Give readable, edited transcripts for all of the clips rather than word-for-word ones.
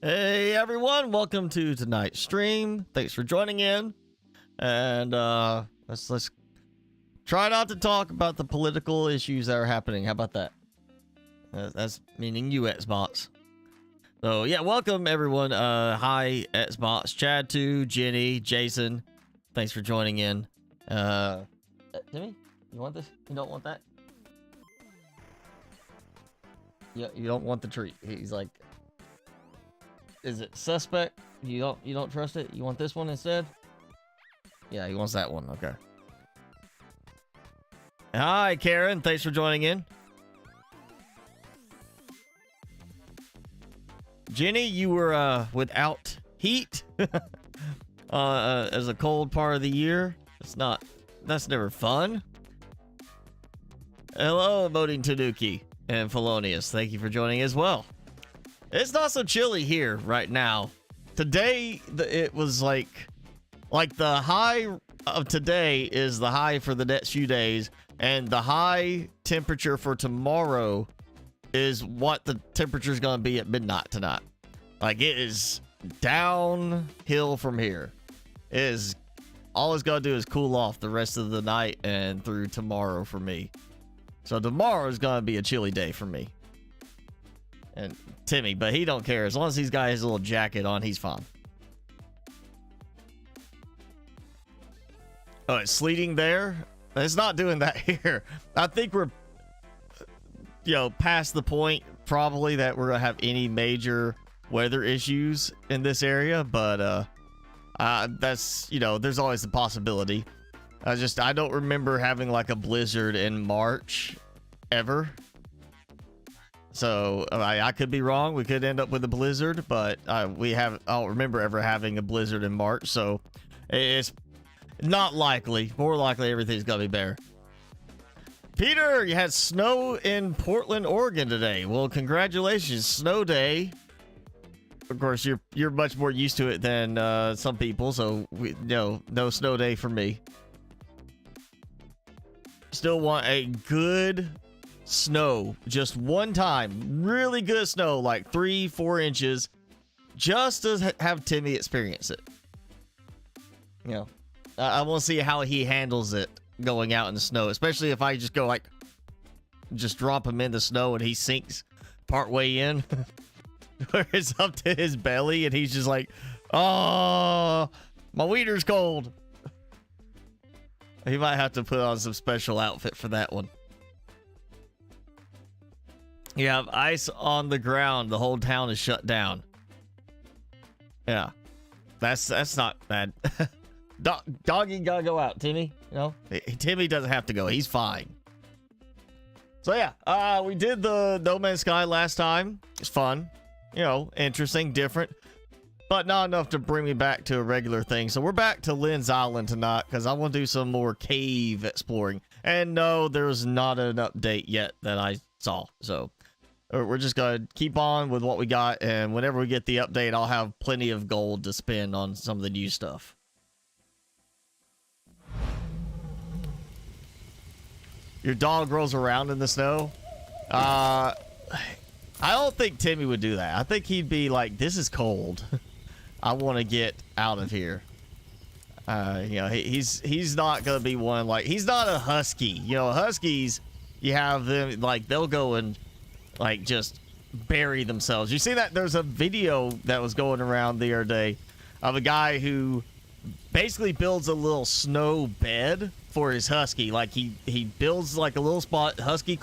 Hey everyone, welcome to tonight's stream. Thanks for joining in. And let's try not to talk about the political issues that are happening. How about that? That's meaning you, Xbox. So yeah, welcome everyone. Hi Xbox, Chad 2, Jenny, Jason. Thanks for joining in. Timmy, you want this? You don't want that? Yeah, you don't want the treat. He's like, is it suspect? You don't trust it? You want this one instead? Yeah, he wants that one. Okay. Hi, Karen. Thanks for joining in. Jenny, you were without heat as a cold part of the year. That's never fun. Hello, Emoting Tanuki and Felonious. Thank you for joining as well. It's not so chilly here right now. Today, it was like the high of today is the high for the next few days, and the high temperature for tomorrow is what the temperature is going to be at midnight tonight. Like, it is downhill from here. It is all it's going to do is cool off the rest of the night and through tomorrow for me. So tomorrow is going to be a chilly day for me. And Timmy, but he don't care. As long as he's got his little jacket on, he's fine. Oh, it's sleeting there? It's not doing that here. I think we're, past the point probably that we're going to have any major weather issues in this area. But that's, there's always the possibility. I don't remember having like a blizzard in March ever. So I could be wrong. We could end up with a blizzard, but I don't remember ever having a blizzard in March. So it's not likely. More likely everything's gonna be bare. Peter, you had snow in Portland, Oregon today. Well, congratulations, snow day. Of course, you're much more used to it than some people. So no snow day for me. Still want a good snow, just one time, really good snow, like 3-4 inches, just to have Timmy experience it. I want to see how he handles it going out in the snow, especially if I just go just drop him in the snow and he sinks part way in where it's up to his belly and he's just like, oh, my wiener's cold. He might have to put on some special outfit for that one. You have ice on the ground. The whole town is shut down. Yeah. That's not bad. Doggy gotta go out, Timmy. Timmy doesn't have to go. He's fine. So yeah, we did the No Man's Sky last time. It's fun. Interesting, different. But not enough to bring me back to a regular thing. So we're back to Lynn's Island tonight because I want to do some more cave exploring. And no, there's not an update yet that I saw. So we're just going to keep on with what we got. And whenever we get the update, I'll have plenty of gold to spend on some of the new stuff. Your dog rolls around in the snow? I don't think Timmy would do that. I think he'd be like, this is cold. I want to get out of here. He's not going to be one he's not a husky. Huskies, you have them they'll go and just bury themselves. You see that there's a video that was going around the other day of a guy who basically builds a little snow bed for his husky. He builds a little spot, husky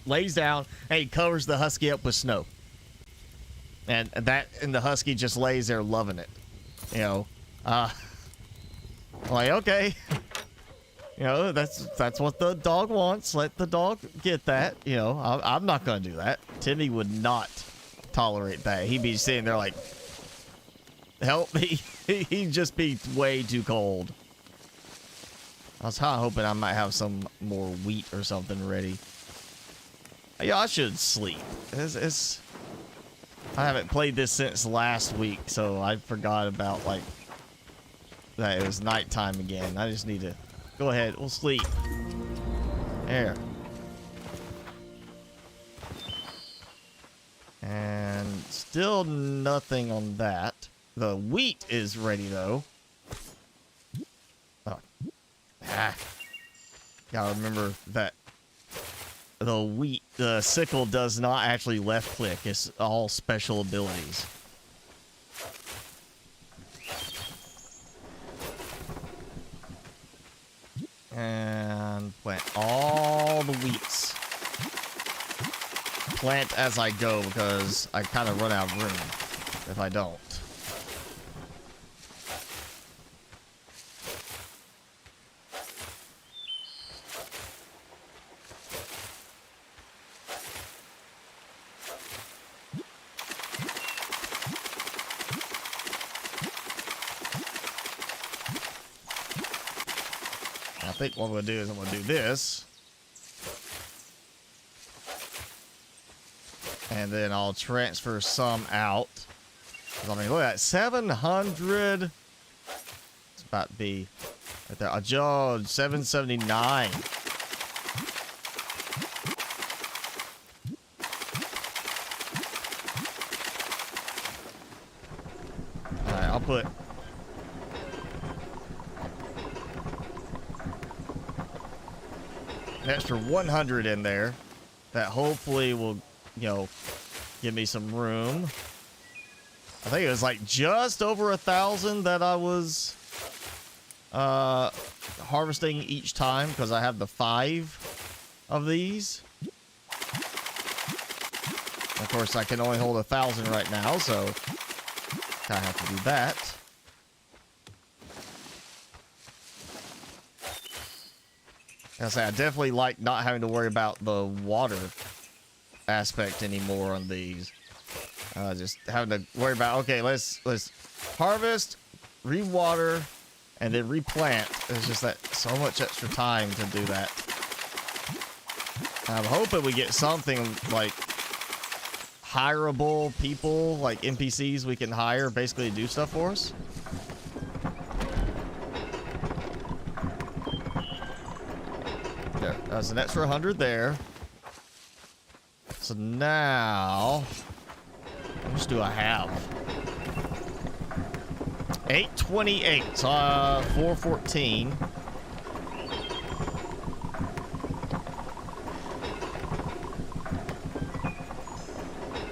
lays down and he covers the husky up with snow. And the husky just lays there loving it. Okay. That's what the dog wants. Let the dog get that. I'm not gonna do that. Timmy would not tolerate that. He'd be sitting there like, help me. He'd just be way too cold. I was kind of hoping I might have some more wheat or something ready. Yeah, I should sleep. I haven't played this since last week, so I forgot about that it was nighttime again. I just need to go ahead. We'll sleep. There. And still nothing on that. The wheat is ready though. Oh. Gotta remember that the sickle does not actually left click. It's all special abilities. And plant all the wheats. Plant as I go because I kind of run out of room if I don't. I think what I'm going to do is I'm going to do this. And then I'll transfer some out. I mean, look at that. 700. It's about to be right there. Oh, 779. Alright, I'll put an extra 100 in there. That hopefully will, you know, give me some room. I think it was like just over 1,000 that I was harvesting each time because I have the 5 of these. Of course, I can only hold 1,000 right now, so I have to do that. I say I definitely like not having to worry about the water aspect anymore on these. Just having to worry about, okay, let's harvest, re-water, and then replant. It's just that so much extra time to do that. I'm hoping we get something like hireable people, like NPCs we can hire basically to do stuff for us. There, that's an extra 100 there. So now, how much do I have? 828, so 414.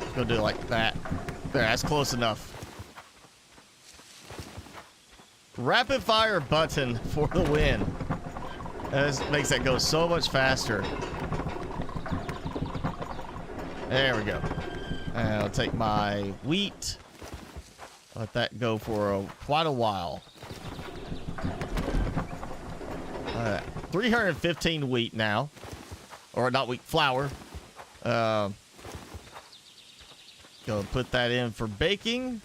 Let's go do it like that. There, that's close enough. Rapid fire button for the win. That makes that go so much faster. There we go. And I'll take my wheat. Let that go for quite a while. 315 wheat now. Or not wheat, flour. Go put that in for baking.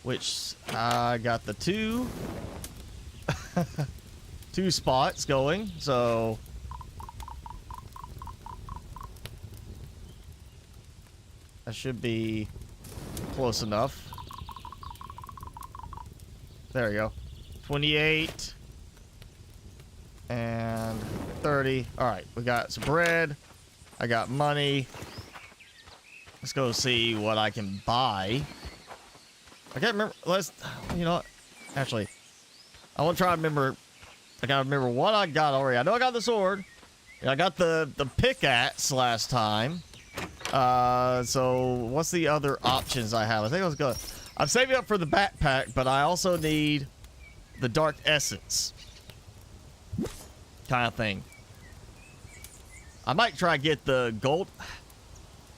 Which I got the two spots going. So that should be close enough. There we go. 28 and 30. All right, we got some bread. I got money. Let's go see what I can buy. I can't remember. You know what? Actually, I want to try to remember. I gotta remember what I got already. I know I got the sword. I got the pickaxe last time. So what's the other options I have? I think I was good. I'm saving up for the backpack, but I also need the dark essence kind of thing. I might try to get the gold.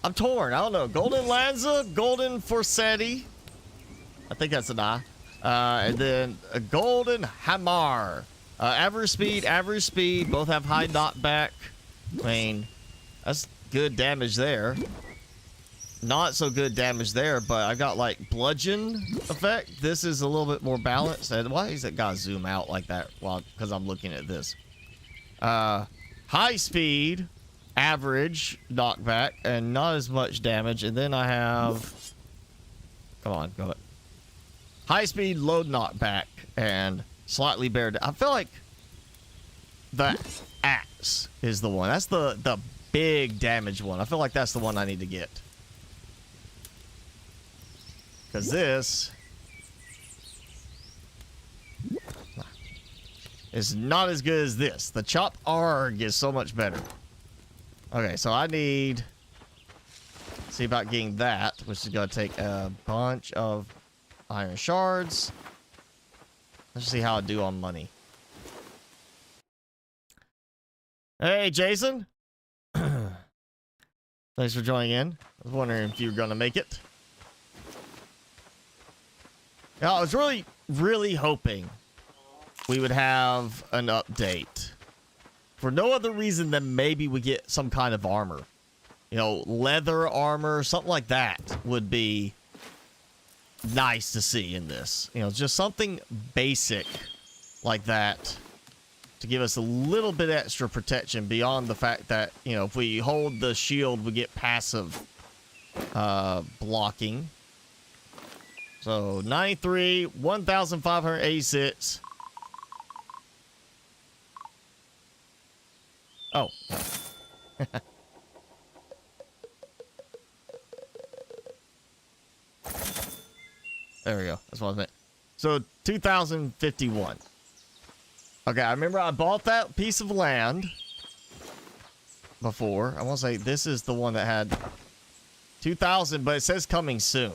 I'm torn. I don't know. Golden Lanza, Golden Forsetti. I think that's an I. And then a Golden Hamar. Average speed. Both have high knockback. I mean, that's good damage there. Not so good damage there, but I got like bludgeon effect. This is a little bit more balanced. And why is that guy zoom out like that? Well, because I'm looking at this. High speed, average knockback, and not as much damage. And then I have, come on, go ahead. High speed, low knockback, and slightly better. I feel like the axe is the one. That's the big damage one. I feel like that's the one I need to get. Because this is not as good as this. The chopped arg is so much better. Okay, so I need... see about getting that, which is going to take a bunch of iron shards. Let's see how I do on money. Hey, Jason. Thanks for joining in. I was wondering if you were going to make it. Yeah, I was really hoping we would have an update. For no other reason than maybe we get some kind of armor. You know, leather armor, something like that would be nice to see in this. You know, just something basic like that to give us a little bit extra protection beyond the fact that, you know, if we hold the shield, we get passive blocking. So 93, 1,586. Oh. There we go. That's what I meant. So 2,051. Okay, I remember I bought that piece of land before. I want to say this is the one that had 2,000, but it says coming soon.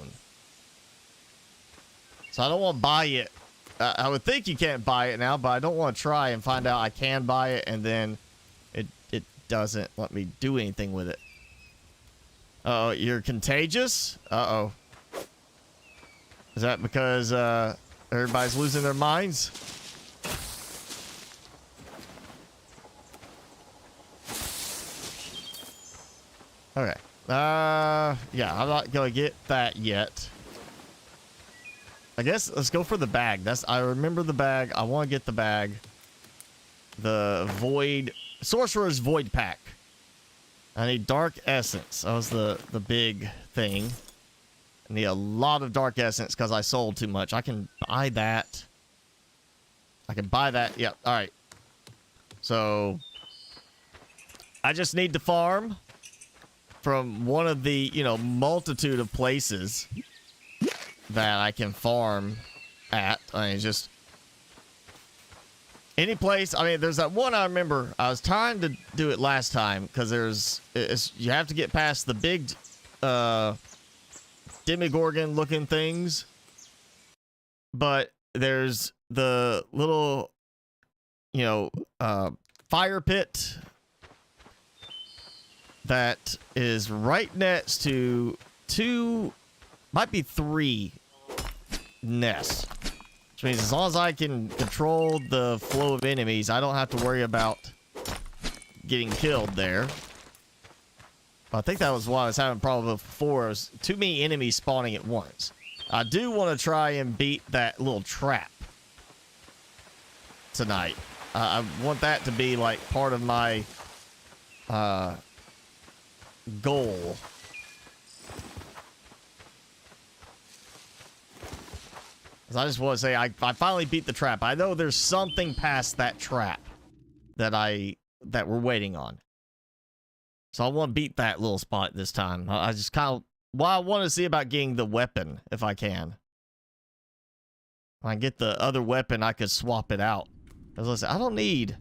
So I don't want to buy it. I would think you can't buy it now, but I don't want to try and find out I can buy it and then it doesn't let me do anything with it. Uh-oh, you're contagious? Uh-oh. Is that because everybody's losing their minds? Okay. Yeah, I'm not gonna get that yet. I guess let's go for the bag. I remember the bag. I want to get the bag. The void sorcerer's void pack. I need dark essence. That was the big thing. I need a lot of dark essence because I sold too much. I can buy that. I can buy that. Yep. All right. So I just need to farm from one of the, you know, multitude of places that I can farm at. I mean, just any place. I mean, there's that one I remember. I was trying to do it last time because you have to get past the big Demogorgon looking things, but there's the little, you know, fire pit that is right next to might be 3 nests, which means as long as I can control the flow of enemies, I don't have to worry about getting killed there. I think that was why I was having problems before. It was too many enemies spawning at once. I do want to try and beat that little trap tonight. I want that to be like part of my goal. I just want to say I finally beat the trap. I know there's something past that trap that we're waiting on. So I want to beat that little spot this time. I just kind of... well, I want to see about getting the weapon, if I can. If I can get the other weapon, I could swap it out. Because listen, I don't need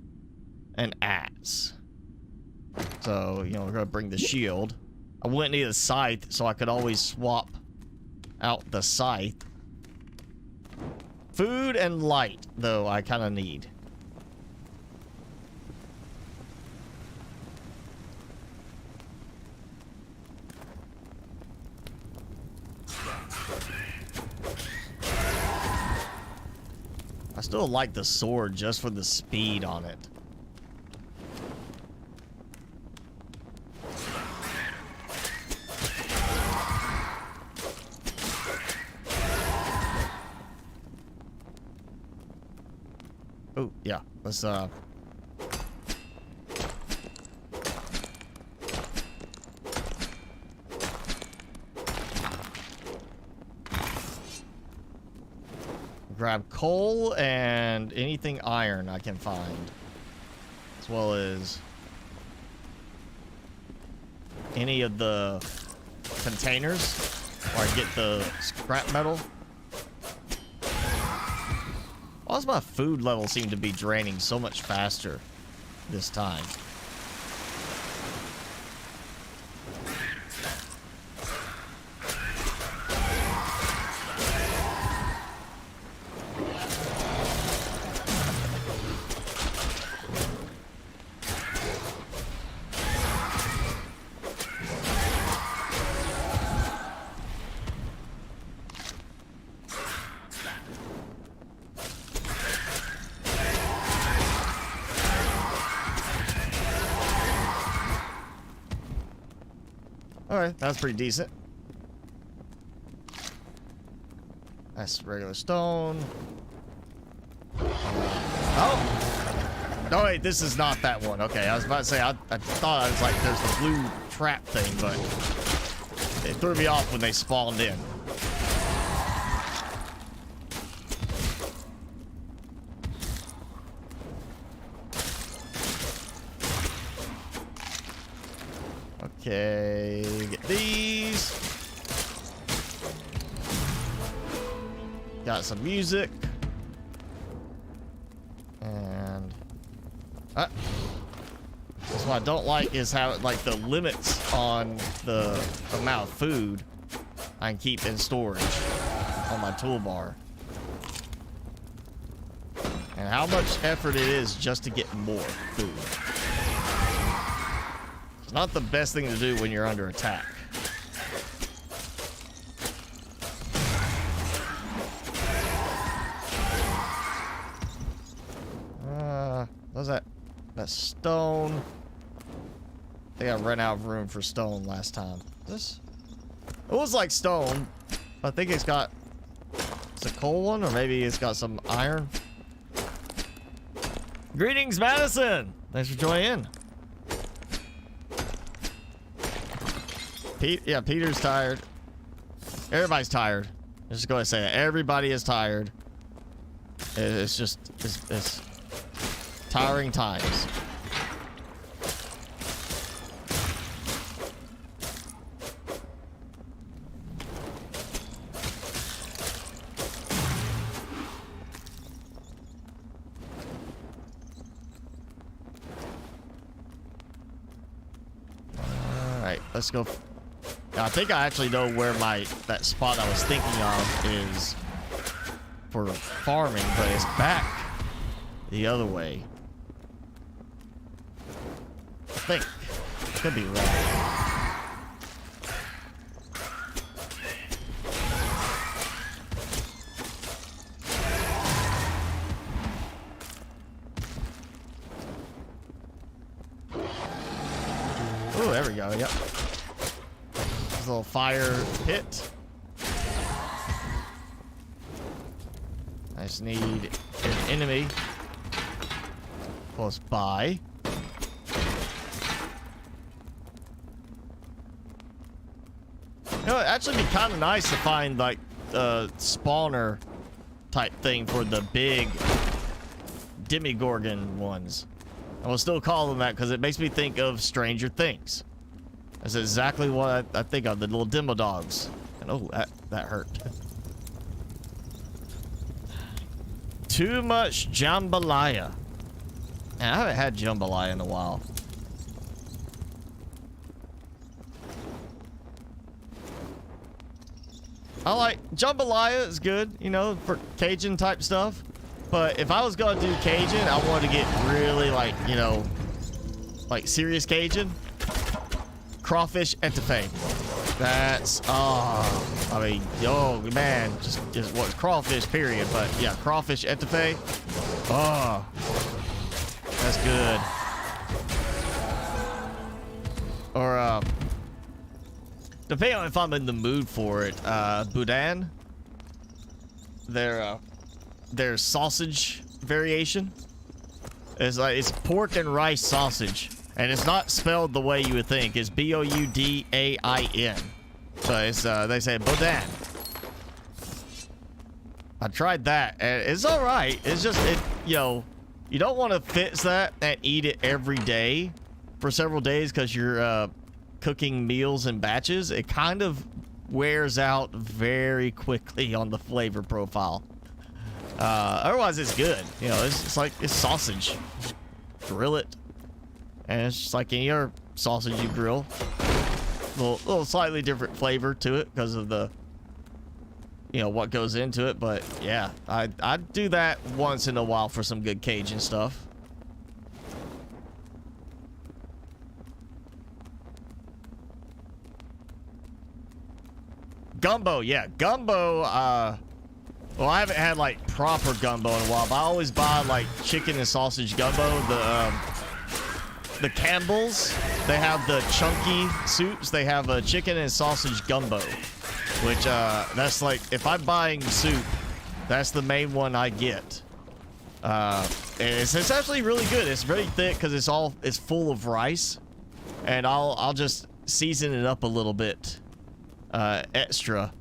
an axe. So, you know, we're going to bring the shield. I wouldn't need a scythe, so I could always swap out the scythe. Food and light, though, I kind of need. I still like the sword just for the speed on it. Oh, yeah. Let's, grab coal and anything iron I can find. As well as any of the containers. where I get the scrap metal. Why does my food level seem to be draining so much faster this time? Alright, that's pretty decent. That's regular stone. Oh! No, wait, this is not that one. Okay, I was about to say, I thought I was like, there's the blue trap thing, but it threw me off when they spawned in. Okay, get these. Got some music. And that's what I don't like is how like the limits on the amount of food I can keep in storage on my toolbar. And how much effort it is just to get more food. It's not the best thing to do when you're under attack. What was that stone? I think I ran out of room for stone last time. This? It was like stone. I think it's got... It's a coal one, or maybe it's got some iron. Greetings, Madison! Thanks for joining in. Yeah, Peter's tired. Everybody's tired. I'm just going to say that. Everybody is tired. It's just... It's tiring times. Alright, let's go. I think I actually know where that spot I was thinking of is for farming, but it's back the other way. I think. Could be right. Oh, there we go. Yep. There's a little fire pit. I just need an enemy close by. You know, it'd actually be kind of nice to find like a spawner type thing for the big Demogorgon ones. I will still call them that because it makes me think of Stranger Things. That's exactly what I think of, the little demo dogs. And oh, that hurt. Too much jambalaya. Man, I haven't had jambalaya in a while. I like jambalaya is good, you know, for Cajun type stuff. But if I was gonna do Cajun, I wanted to get really like, you know, like serious Cajun. Crawfish etouffee. That's I mean, oh man, just what's crawfish period. But yeah, crawfish etouffee. Oh, that's good. Or depending on if I'm in the mood for it, boudin, their sausage variation is like it's pork and rice sausage, and it's not spelled the way you would think. It's B-O-U-D-A-I-N. So it's they say boudin. I tried that, and it's all right. It's just you know, you don't want to fix that and eat it every day for several days because you're cooking meals in batches. It kind of wears out very quickly on the flavor profile. Otherwise, it's good. You know, it's like it's sausage. Grill it, and it's just like any other sausage you grill. Little slightly different flavor to it because of the, you know, what goes into it. But yeah, I do that once in a while for some good Cajun stuff. Gumbo, yeah, gumbo. Well, I haven't had like proper gumbo in a while, but I always buy like chicken and sausage gumbo. The Campbell's, they have the chunky soups. They have a chicken and sausage gumbo, which that's like, if I'm buying soup, that's the main one I get. And it's actually really good. It's very thick because it's full of rice, and I'll just season it up a little bit extra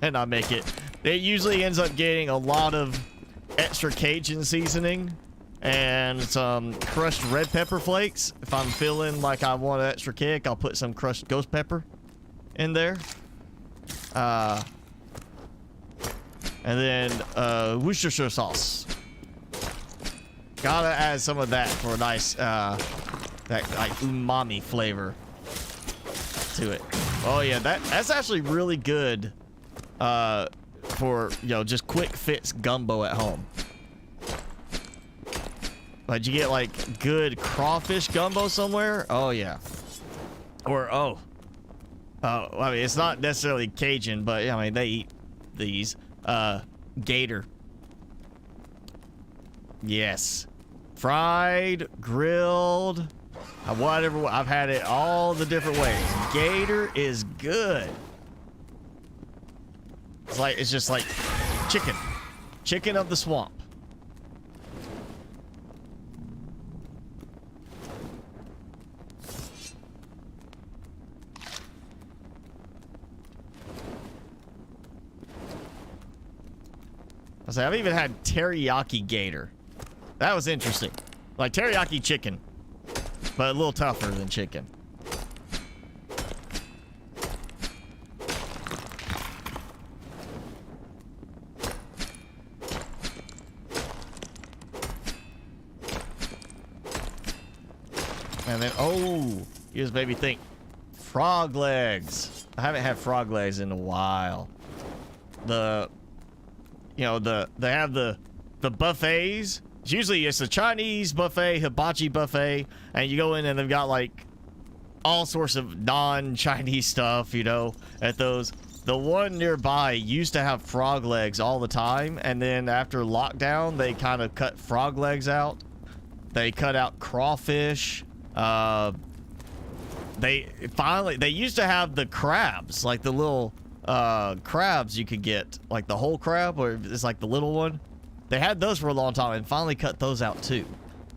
when I make it. It usually ends up getting a lot of extra Cajun seasoning and some crushed red pepper flakes. If I'm feeling like I want an extra kick, I'll put some crushed ghost pepper in there. And then Worcestershire sauce. Gotta add some of that for a nice that like umami flavor to it. Oh yeah, that's actually really good for, you know, just quick fix gumbo at home. Like, you get like good crawfish gumbo somewhere? Oh yeah. Or I mean, it's not necessarily Cajun, but I mean, they eat these. Gator. Yes. Fried, grilled, whatever. I've had it all the different ways. Gator is good. It's just like chicken of the swamp. I've even had teriyaki gator. That was interesting. Like teriyaki chicken, but a little tougher than chicken. And then, oh, you just made me think. Frog legs. I haven't had frog legs in a while. You know, they have the buffets. Usually it's a Chinese buffet, hibachi buffet, and you go in and they've got like all sorts of non-Chinese stuff, you know, at those. The one nearby used to have frog legs all the time, and then after lockdown, they kind of cut frog legs out. They cut out crawfish. They used to have the crabs, like the little crabs you could get, like the whole crab, or it's like the little one. They had those for a long time and finally cut those out too.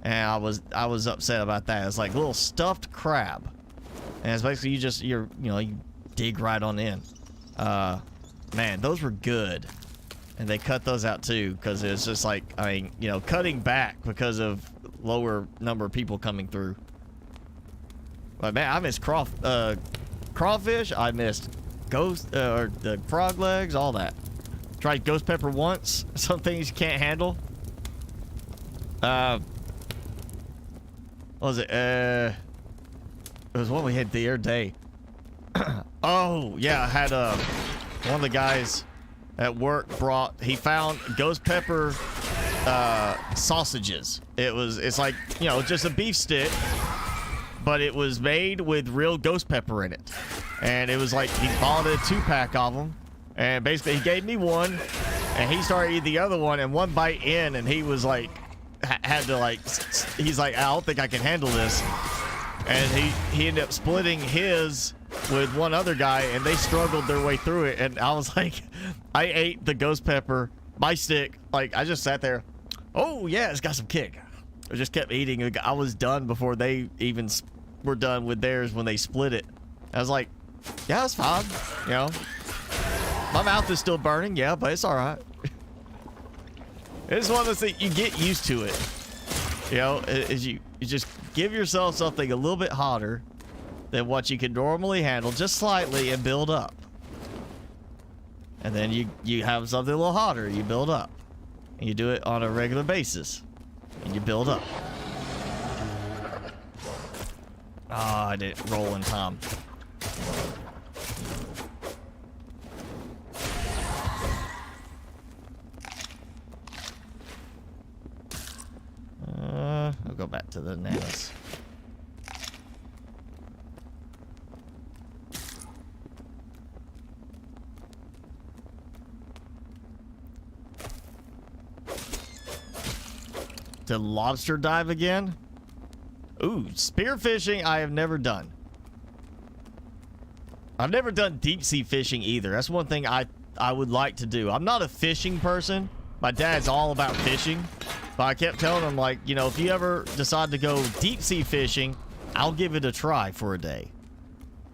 And I was upset about that. It's like a little stuffed crab. And it's basically you dig right on in. Man, those were good. And they cut those out too, because it's just like, I mean, you know, cutting back because of lower number of people coming through. But man, I missed crawfish. I missed ghost or the frog legs, all that. Tried ghost pepper once. Some things you can't handle. What was it? It was one we had the other day. Oh yeah, I had one of the guys at work he found ghost pepper sausages. It's like, you know, just a beef stick, but it was made with real ghost pepper in it. And it was like, he bought a 2-pack of them, and basically he gave me one, and he started eating the other one, and one bite in, and he was like, had to like, he's like, I don't think I can handle this. And he ended up splitting his with one other guy, and they struggled their way through it. And I was like, I ate the ghost pepper, my stick, like I just sat there. Oh yeah, it's got some kick. I just kept eating. I was done before they even were done with theirs when they split it. I was like, yeah, it's fine. You know, my mouth is still burning, yeah, but it's all right. It's one of those things, you get used to it. You know, is you just give yourself something a little bit hotter than what you can normally handle, just slightly, and build up. And then you have something a little hotter. You build up. And you do it on a regular basis. And you build up. Ah, I didn't roll in time. I'll go back to the nails. To lobster dive again? Ooh, spearfishing I have never done. I've never done deep sea fishing either. That's one thing I would like to do. I'm not a fishing person. My dad's all about fishing. But I kept telling him, like, you know, if you ever decide to go deep sea fishing, I'll give it a try for a day.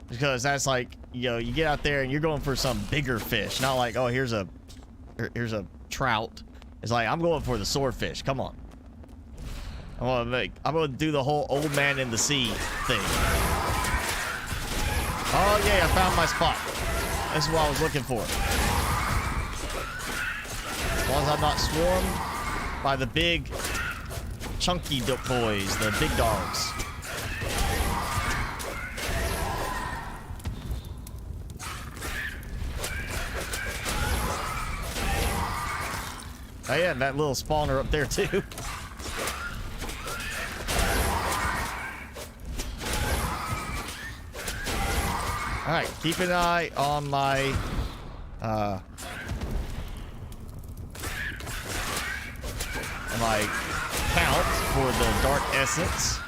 Because that's like, you know, you get out there and you're going for some bigger fish. Not like, oh, here's a trout. It's like, I'm going for the swordfish. Come on. I'm gonna do the whole old man in the sea thing. Oh yeah, I found my spot. This is what I was looking for. As long as I'm not swarmed by the big chunky boys, the big dogs. Oh yeah, and that little spawner up there too. All right, keep an eye on my count for the dark essence.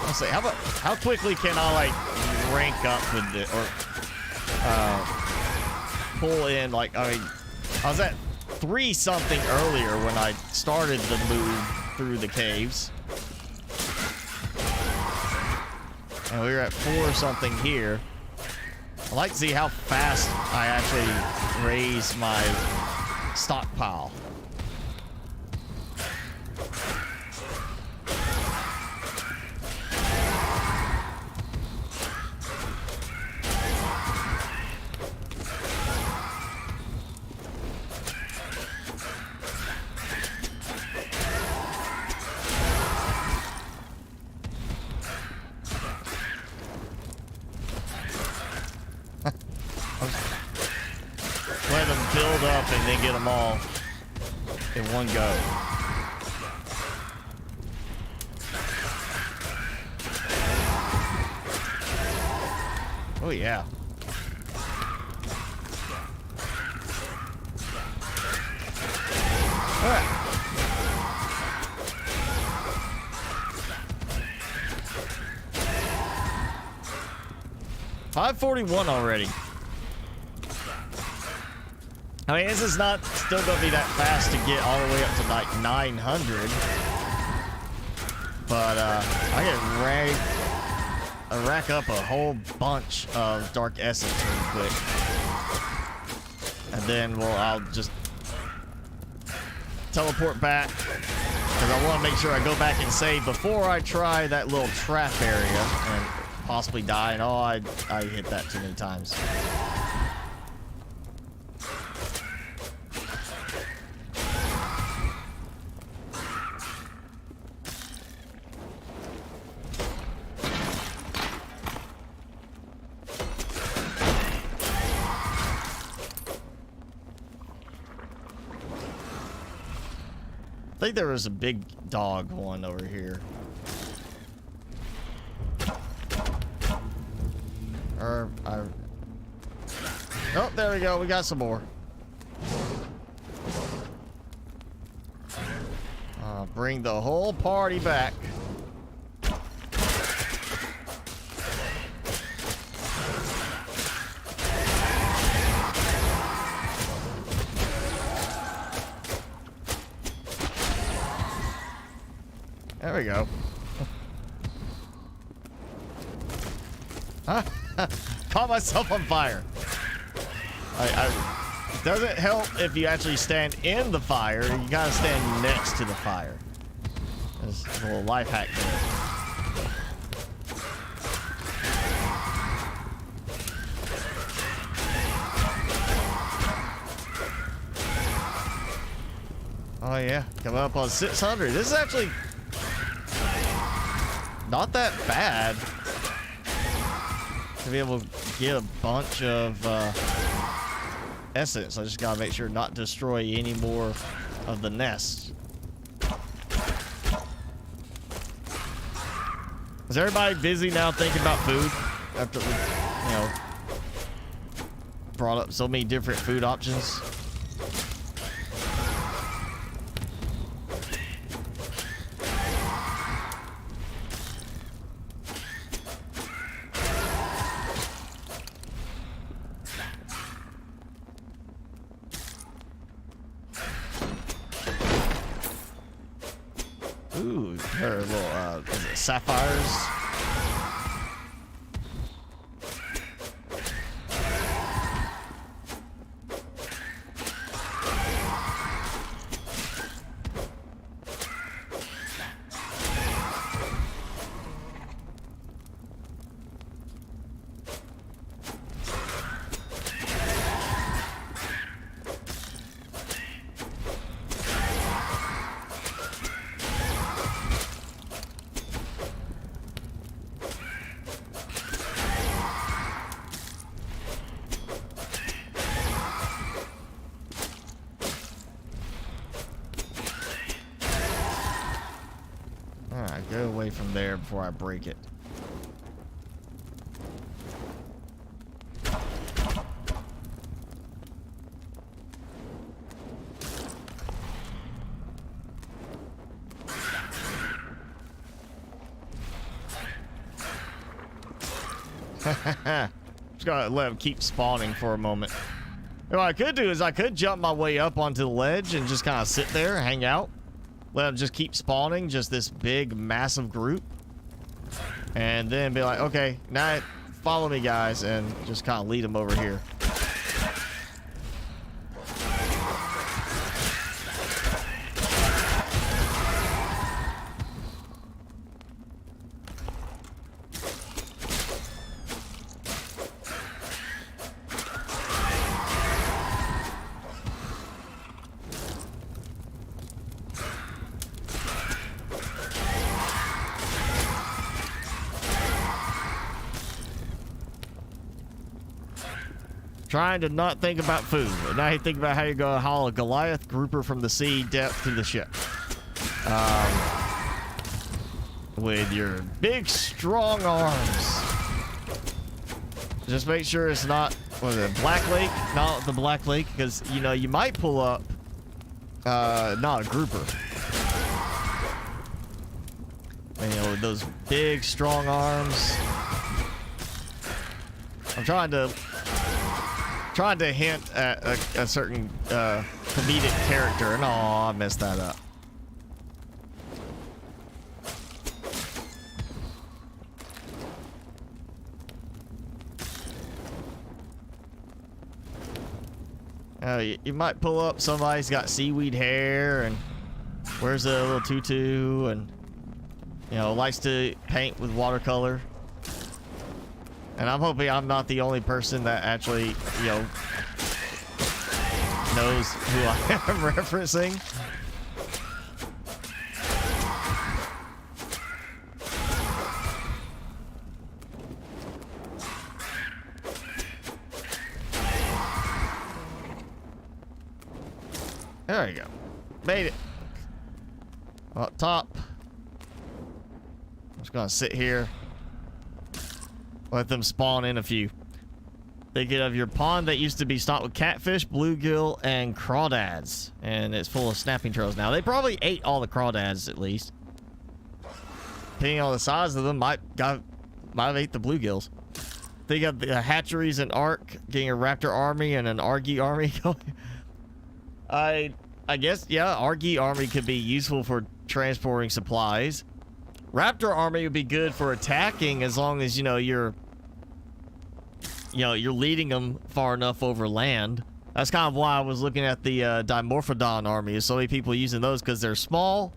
Let's see, how quickly can I like rank up with the pull in, like, I mean, I was at 3 something earlier when I started the move through the caves. And we were at 4 something here. I'd like to see how fast I actually raise my stockpile. Let them build up and then get them all in one go. Oh yeah. All right. $541 already. I mean, this is not still gonna be that fast to get all the way up to like 900, but I can rack up a whole bunch of dark essence really quick, and then I'll just teleport back because I want to make sure I go back and save before I try that little trap area and possibly die. And oh, I hit that too many times. I think there was a big dog one over here. Oh, there we go. We got some more. Bring the whole party back. There we go. Caught myself on fire. I doesn't help if you actually stand in the fire. You gotta stand next to the fire. There's a little life hack there. Oh yeah, coming up on 600. This is actually not that bad to be able to get a bunch of essence. I just gotta make sure not to destroy any more of the nests. Is everybody busy now thinking about food after we, brought up so many different food options? Ooh, her little, is it sapphires? Alright, go away from there before I break it. Just gotta let him keep spawning for a moment. What I could do is I could jump my way up onto the ledge and just kind of sit there, hang out. Let them just keep spawning, just this big, massive group. And then be like, okay, now follow me, guys, and just kind of lead them over here. Trying to not think about food. Now you think about how you're going to haul a Goliath grouper from the sea depth to the ship. With your big, strong arms. Just make sure it's not, what is it, Black Lake? Not the Black Lake, because, you might pull up, not a grouper. And, with those big, strong arms. I'm trying to hint at a certain comedic character, and I messed that up. You might pull up somebody's got seaweed hair and wears a little tutu and likes to paint with watercolor. And I'm hoping I'm not the only person that actually, knows who I am referencing. There we go. Made it. Up top. I'm just gonna sit here. Let them spawn in a few. Thinking of your pond that used to be stocked with catfish, bluegill, and crawdads. And it's full of snapping turtles now. They probably ate all the crawdads at least. Depending on the size of them, might have ate the bluegills. Think of the hatcheries in Ark, getting a raptor army and an Argy army. I guess, yeah, Argy army could be useful for transporting supplies. Raptor army would be good for attacking as long as, you're leading them far enough over land. That's kind of why I was looking at the Dimorphodon army. There's so many people using those because they're small.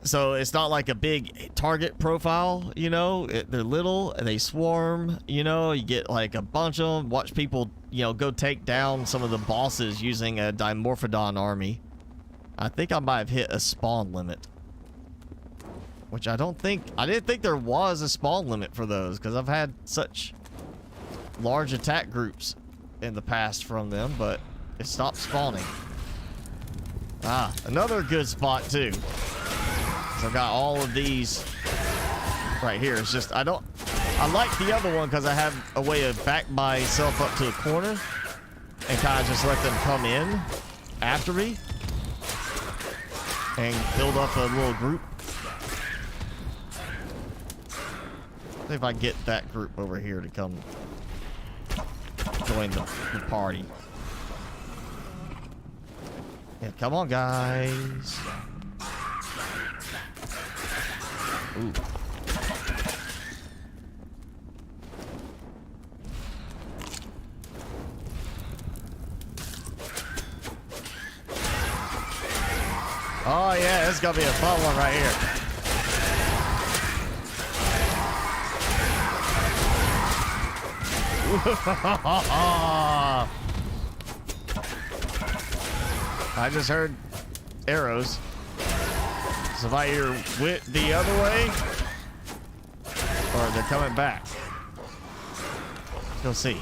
So it's not like a big target profile, you know. They're little and they swarm, you know. You get like a bunch of them. Watch people, you know, go take down some of the bosses using a Dimorphodon army. I think I might have hit a spawn limit. Which I didn't think there was a spawn limit for those because I've had such large attack groups in the past from them, but it stopped spawning. Ah, another good spot too. So I've got all of these right here. It's just, I like the other one because I have a way to back myself up to the corner and kind of just let them come in after me and build up a little group. See if I can get that group over here to come join the party. Yeah, come on, guys. Ooh. Oh yeah, this is gonna be a fun one right here. I just heard arrows. So if I either went the other way or they're coming back. Let's go see.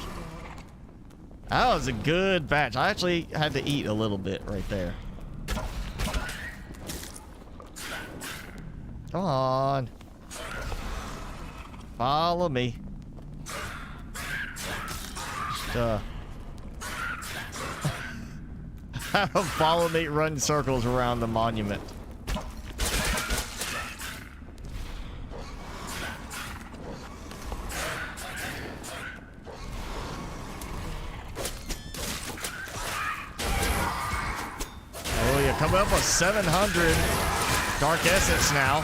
That was a good batch. I actually had to eat a little bit right there. Come on. Follow me. Just, have them follow me, run circles around the monument. Oh, yeah, coming up with 700 Dark Essence now.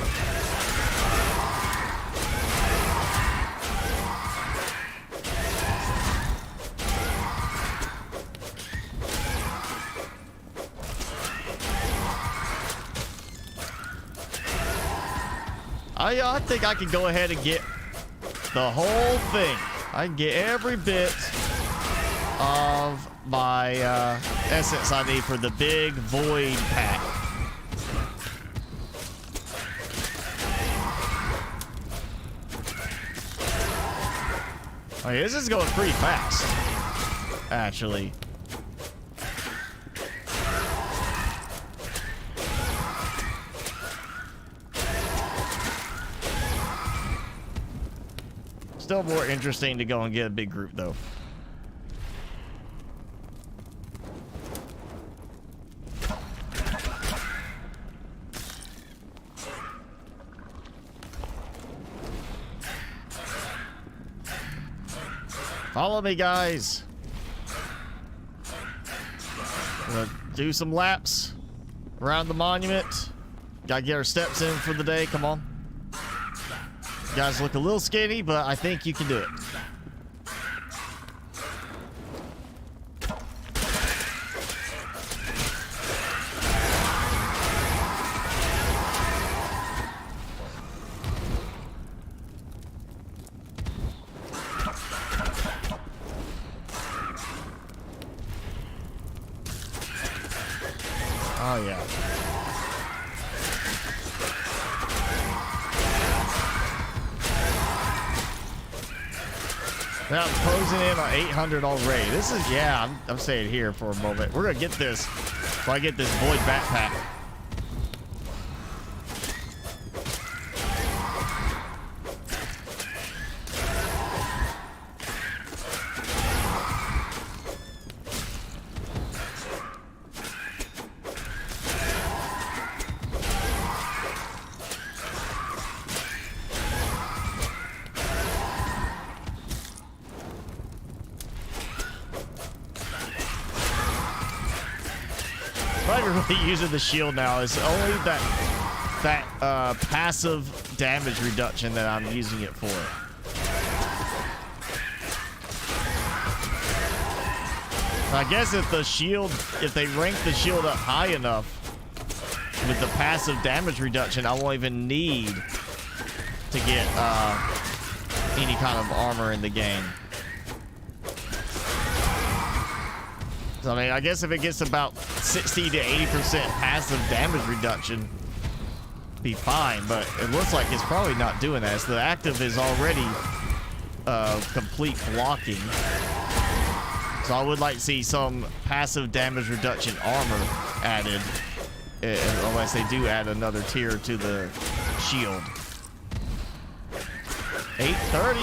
I think I can go ahead and get the whole thing. I can get every bit of my essence I need for the big void pack. Oh, yeah, this is going pretty fast, actually. Still more interesting to go and get a big group, though. Follow me, guys. We're gonna do some laps around the monument. Gotta get our steps in for the day. Come on. You guys look a little skinny, but I think you can do it. Oh, yeah. Now I'm closing in on 800 already. This is, yeah, I'm staying here for a moment. We're gonna get this before I get this void backpack. I'm really using the shield now. It's only that passive damage reduction that I'm using it for. I guess if they rank the shield up high enough with the passive damage reduction, I won't even need to get any kind of armor in the game. So, I mean, I guess if it gets about 60 to 80% passive damage reduction, be fine, but it looks like it's probably not doing that. So the active is already complete blocking. So I would like to see some passive damage reduction armor added, unless they do add another tier to the shield. 830.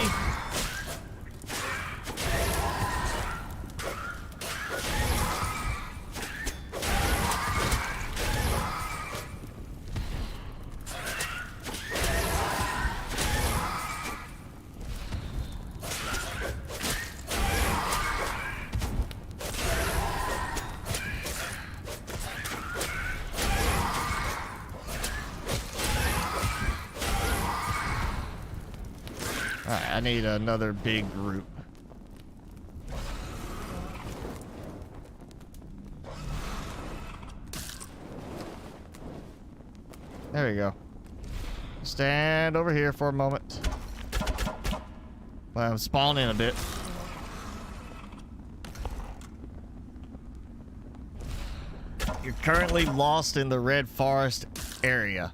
Alright, I need another big group. There we go. Stand over here for a moment. Well, I'm spawning a bit. You're currently lost in the Red Forest area.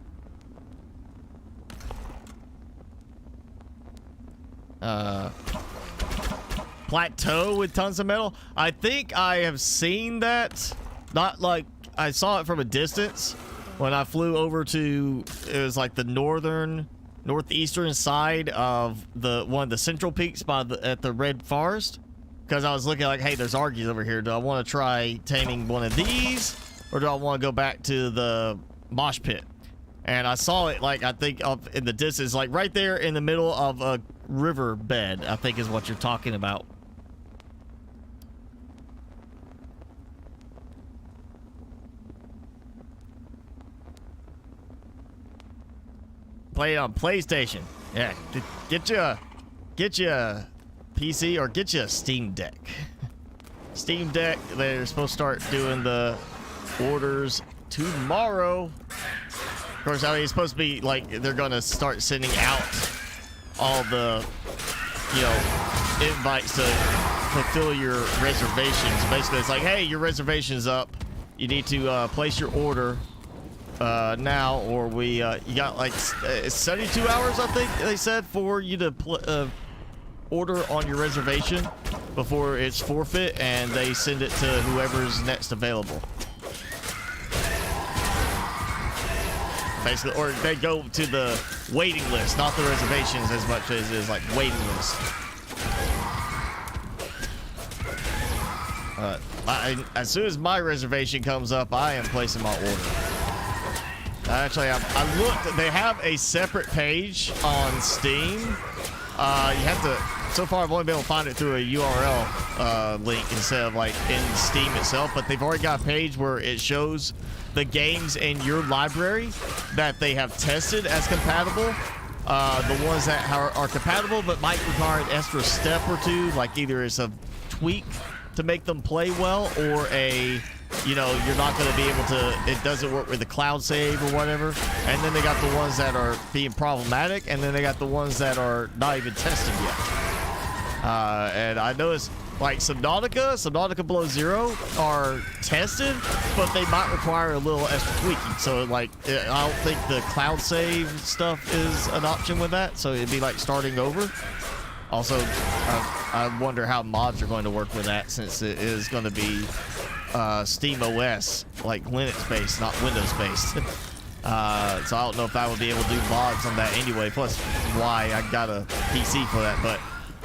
Plateau with tons of metal. I think I have seen that. Not like I saw it from a distance when I flew over to, it was like the northeastern side of one of the central peaks at the Red Forest, because I was looking like, hey, there's Argies over here. Do I want to try taming one of these, or do I want to go back to the mosh pit? And I saw it, like, I think up in the distance, like right there in the middle of a river bed, I think is what you're talking about. Play it on PlayStation. Yeah, get your PC or get you a Steam Deck. Steam Deck, they're supposed to start doing the orders tomorrow. Of course, I mean, it's supposed to be like they're gonna start sending out all the, you know, invites to fulfill your reservations. Basically, it's like, hey, your reservation's up. You need to place your order now, or you got like 72 hours, I think they said, for you to order on your reservation before it's forfeit, and they send it to whoever's next available. Basically, or they go to the waiting list, not the reservations as much as it is like waiting list. As soon as my reservation comes up, I am placing my order. Actually, I looked. They have a separate page on Steam. You have to. So far, I've only been able to find it through a URL link instead of like in Steam itself. But they've already got a page where it shows the games in your library that they have tested as compatible. The ones that are compatible but might require an extra step or two, like either it's a tweak to make them play well, or you're not going to be able to, it doesn't work with the cloud save or whatever. And then they got the ones that are being problematic, and then they got the ones that are not even tested yet. And I noticed like Subnautica Below Zero are tested, but they might require a little extra tweaking. So like, I don't think the cloud save stuff is an option with that. So it'd be like starting over. Also, I wonder how mods are going to work with that, since it is going to be Steam OS, like Linux based, not Windows based. So I don't know if I would be able to do mods on that anyway. Plus, why I got a PC for that. But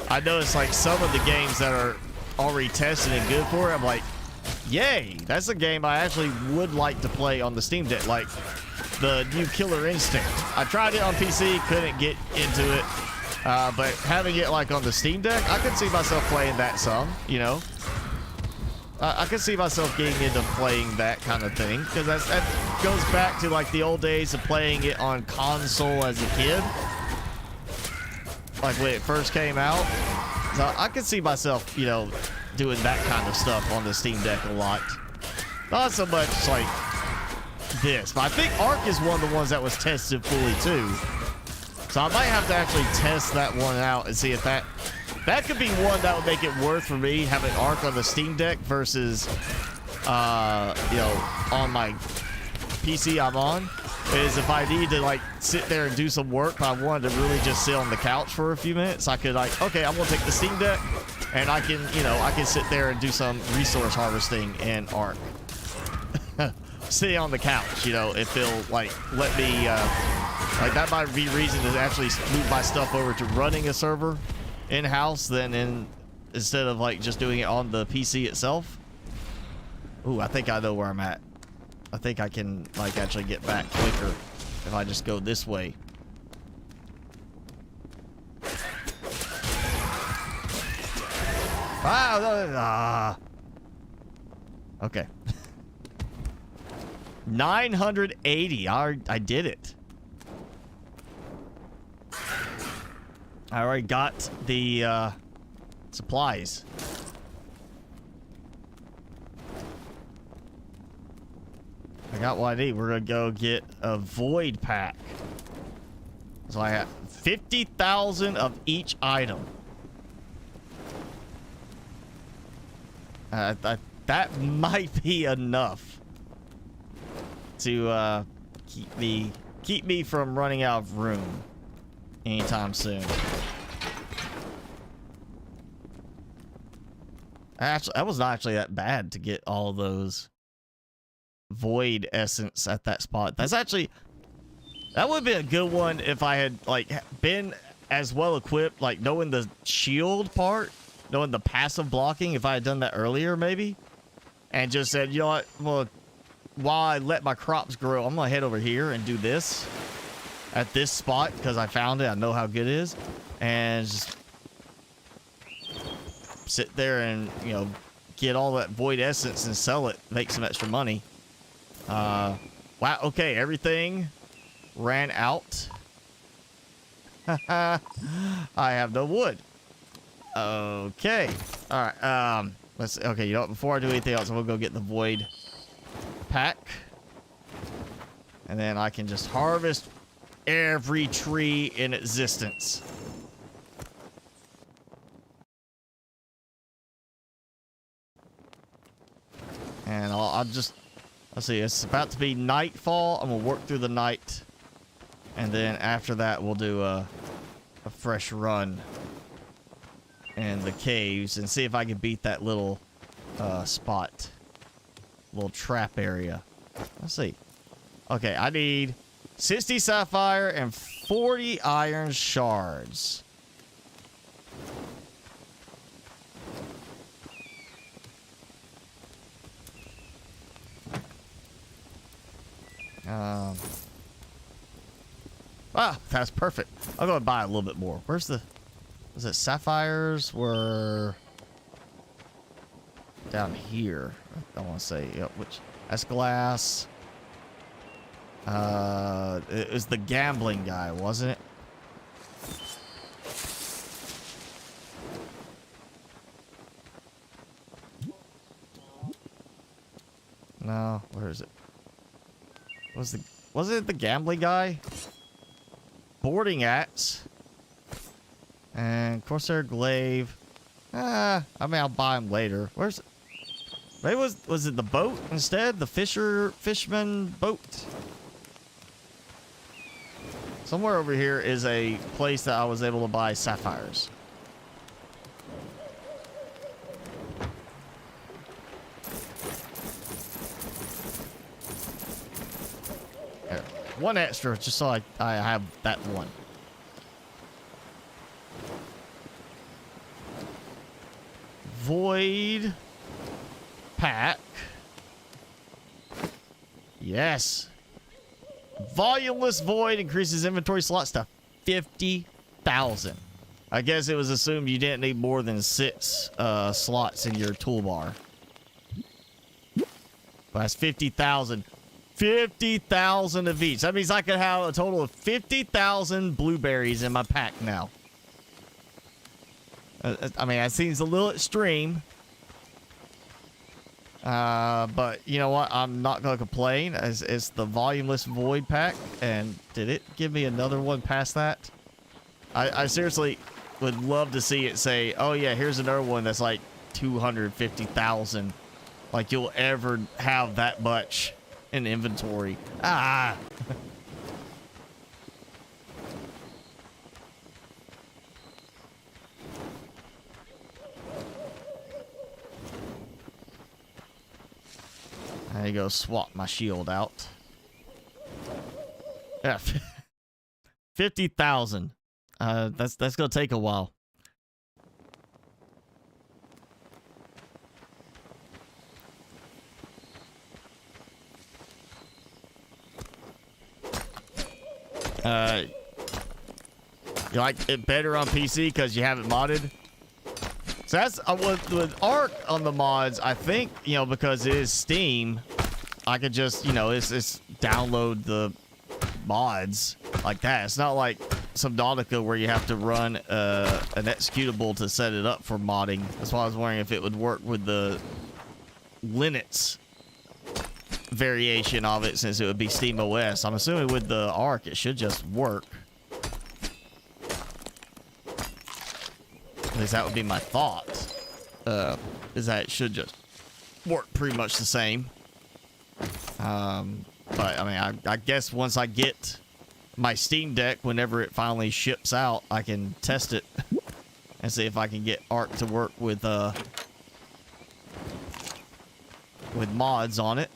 I noticed like some of the games that are already tested and good for it, I'm like, yay, that's a game I actually would like to play on the Steam Deck, like the new Killer Instinct. I tried it on PC, couldn't get into it, but having it like on the Steam Deck, I could see myself playing that some, you know. I could see myself getting into playing that kind of thing, because that goes back to like the old days of playing it on console as a kid, like when it first came out. So I could see myself, doing that kind of stuff on the Steam Deck a lot. Not so much like this, but I think Arc is one of the ones that was tested fully too. So I might have to actually test that one out and see if that could be one that would make it worth for me having Arc on the Steam Deck versus, you know, on my PC I'm on. Is if I need to like sit there and do some work, but I wanted to really just sit on the couch for a few minutes, I could like, okay, I'm gonna take the Steam Deck and I can, you know, I can sit there and do some resource harvesting in Arc. Sitting on the couch, you know, if it'll like let me, like that might be reason to actually move my stuff over to running a server in-house than instead of like just doing it on the PC itself. Ooh, I think I know where I'm at. I think I can like actually get back quicker if I just go this way. Okay. 980. I did it. I already got the supplies. I got what I need. We're gonna go get a void pack. So I have 50,000 of each item. That might be enough to keep me from running out of room anytime soon. Actually, that was not actually that bad to get all those void essence at that spot. That's actually, that would be a good one if I had like been as well equipped, like knowing the shield part, knowing the passive blocking. If I had done that earlier, maybe, and just said, you know what, well, while I let my crops grow, I'm gonna head over here and do this at this spot because I found it. I know how good it is, and just sit there and, you know, get all that void essence and sell it, make some extra money. Wow, okay, everything ran out. I have no wood. Okay. All right, let's, okay, you know what, before I do anything else, I'm gonna go get the void pack. And then I can just harvest every tree in existence. And I'll just, let's see, it's about to be nightfall. I'm gonna work through the night, and then after that we'll do a fresh run in the caves and see if I can beat that little spot, little trap area. Let's see. Okay, I need 60 sapphire and 40 iron shards. That's perfect. I'll go and buy a little bit more. Where's the... Was it sapphires were... down here. I want to say... which... That's glass. It was the gambling guy, wasn't it? No, where is it? Was it the gambling guy? Boarding axe. And Corsair glaive. I mean, I'll buy them later. Where's it? Maybe was it the boat instead? The fisherman boat? Somewhere over here is a place that I was able to buy sapphires. There. One extra, just so I have that one. Void pack. Yes. Volumeless void increases inventory slots to 50,000. I guess it was assumed you didn't need more than 6 slots in your toolbar. But that's 50,000. 50,000 of each. That means I could have a total of 50,000 blueberries in my pack now. I mean, that seems a little extreme, But you know what? I'm not gonna complain, as it's the volumeless void pack. And did it give me another one past that? I seriously would love to see it say, oh yeah, here's another one that's like 250,000. Like you'll ever have that much in inventory. Ah. There you go, swap my shield out. Yeah, 50,000. That's gonna take a while. You like it better on PC because you have it modded? So that's with Arc on the mods. I think, you know, because it is Steam, I could just, you know, it's download the mods like that. It's not like Subnautica where you have to run an executable to set it up for modding. That's why I was wondering if it would work with the Linux variation of it, since it would be Steam OS. I'm assuming with the Arc it should just work. At least that would be my thought. Is that it should just work pretty much the same. But I mean, I guess once I get my Steam Deck, whenever it finally ships out, I can test it and see if I can get Arc to work with mods on it.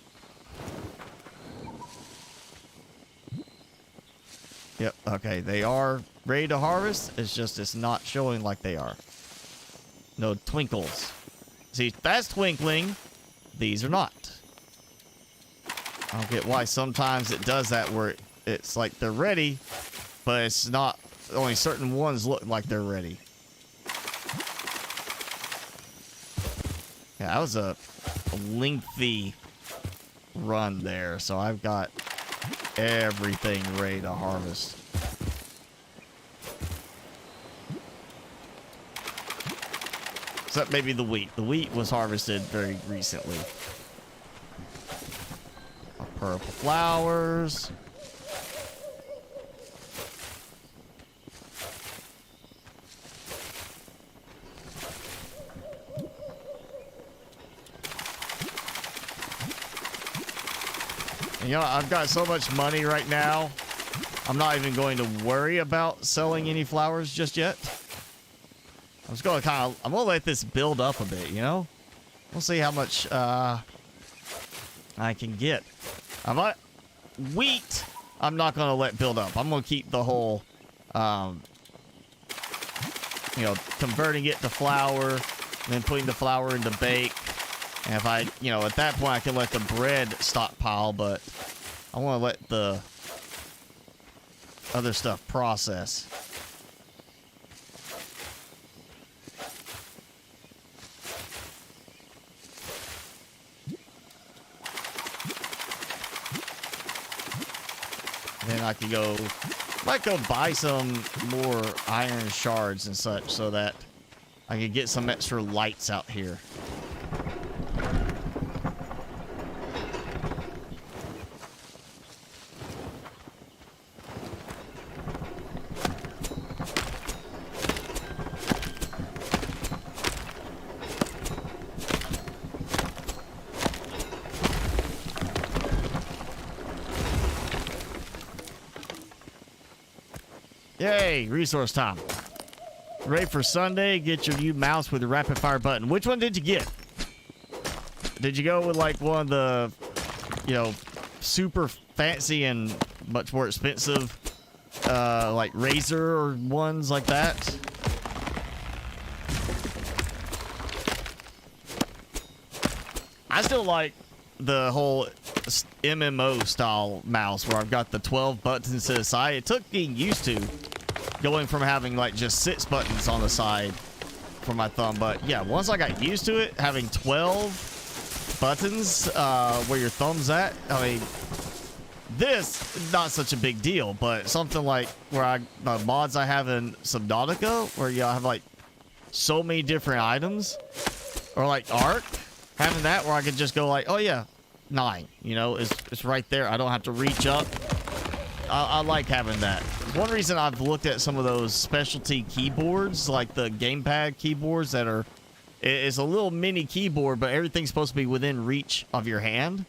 Yep. Okay, they are ready to harvest. It's just it's not showing like they are. No twinkles. See, that's twinkling. These are not. I don't get why sometimes it does that where it's like they're ready, but it's not. Only certain ones look like they're ready. Yeah, that was a lengthy run there, so I've got everything ready to harvest. Except maybe the wheat. The wheat was harvested very recently. Purple flowers. And, you know, I've got so much money right now, I'm not even going to worry about selling any flowers just yet. I'm just going to I'm going to let this build up a bit, you know? We'll see how much I can get. Wheat, I'm not going to let build up. I'm going to keep the whole, you know, converting it to flour, and then putting the flour into bake. And if I, you know, at that point I can let the bread stockpile, but I want to let the other stuff process. Then I could might go buy some more iron shards and such so that I could get some extra lights out here. Yay, resource time. Ready for Sunday? Get your new mouse with the rapid fire button. Which one did you get? Did you go with like one of the, you know, super fancy and much more expensive, like Razer or ones like that? I still like the whole MMO style mouse where I've got the 12 buttons to the side. It took getting used to going from having like just 6 buttons on the side for my thumb, but yeah, once I got used to it, having 12 buttons where your thumb's at, I mean, this is not such a big deal, but something like where the mods I have in Subnautica, where you have like so many different items, or like Ark, having that where I could just go like, oh yeah, 9. You know, it's right there. I don't have to reach up. I like having that. One reason I've looked at some of those specialty keyboards, like the gamepad keyboards that are, it's a little mini keyboard, but everything's supposed to be within reach of your hand.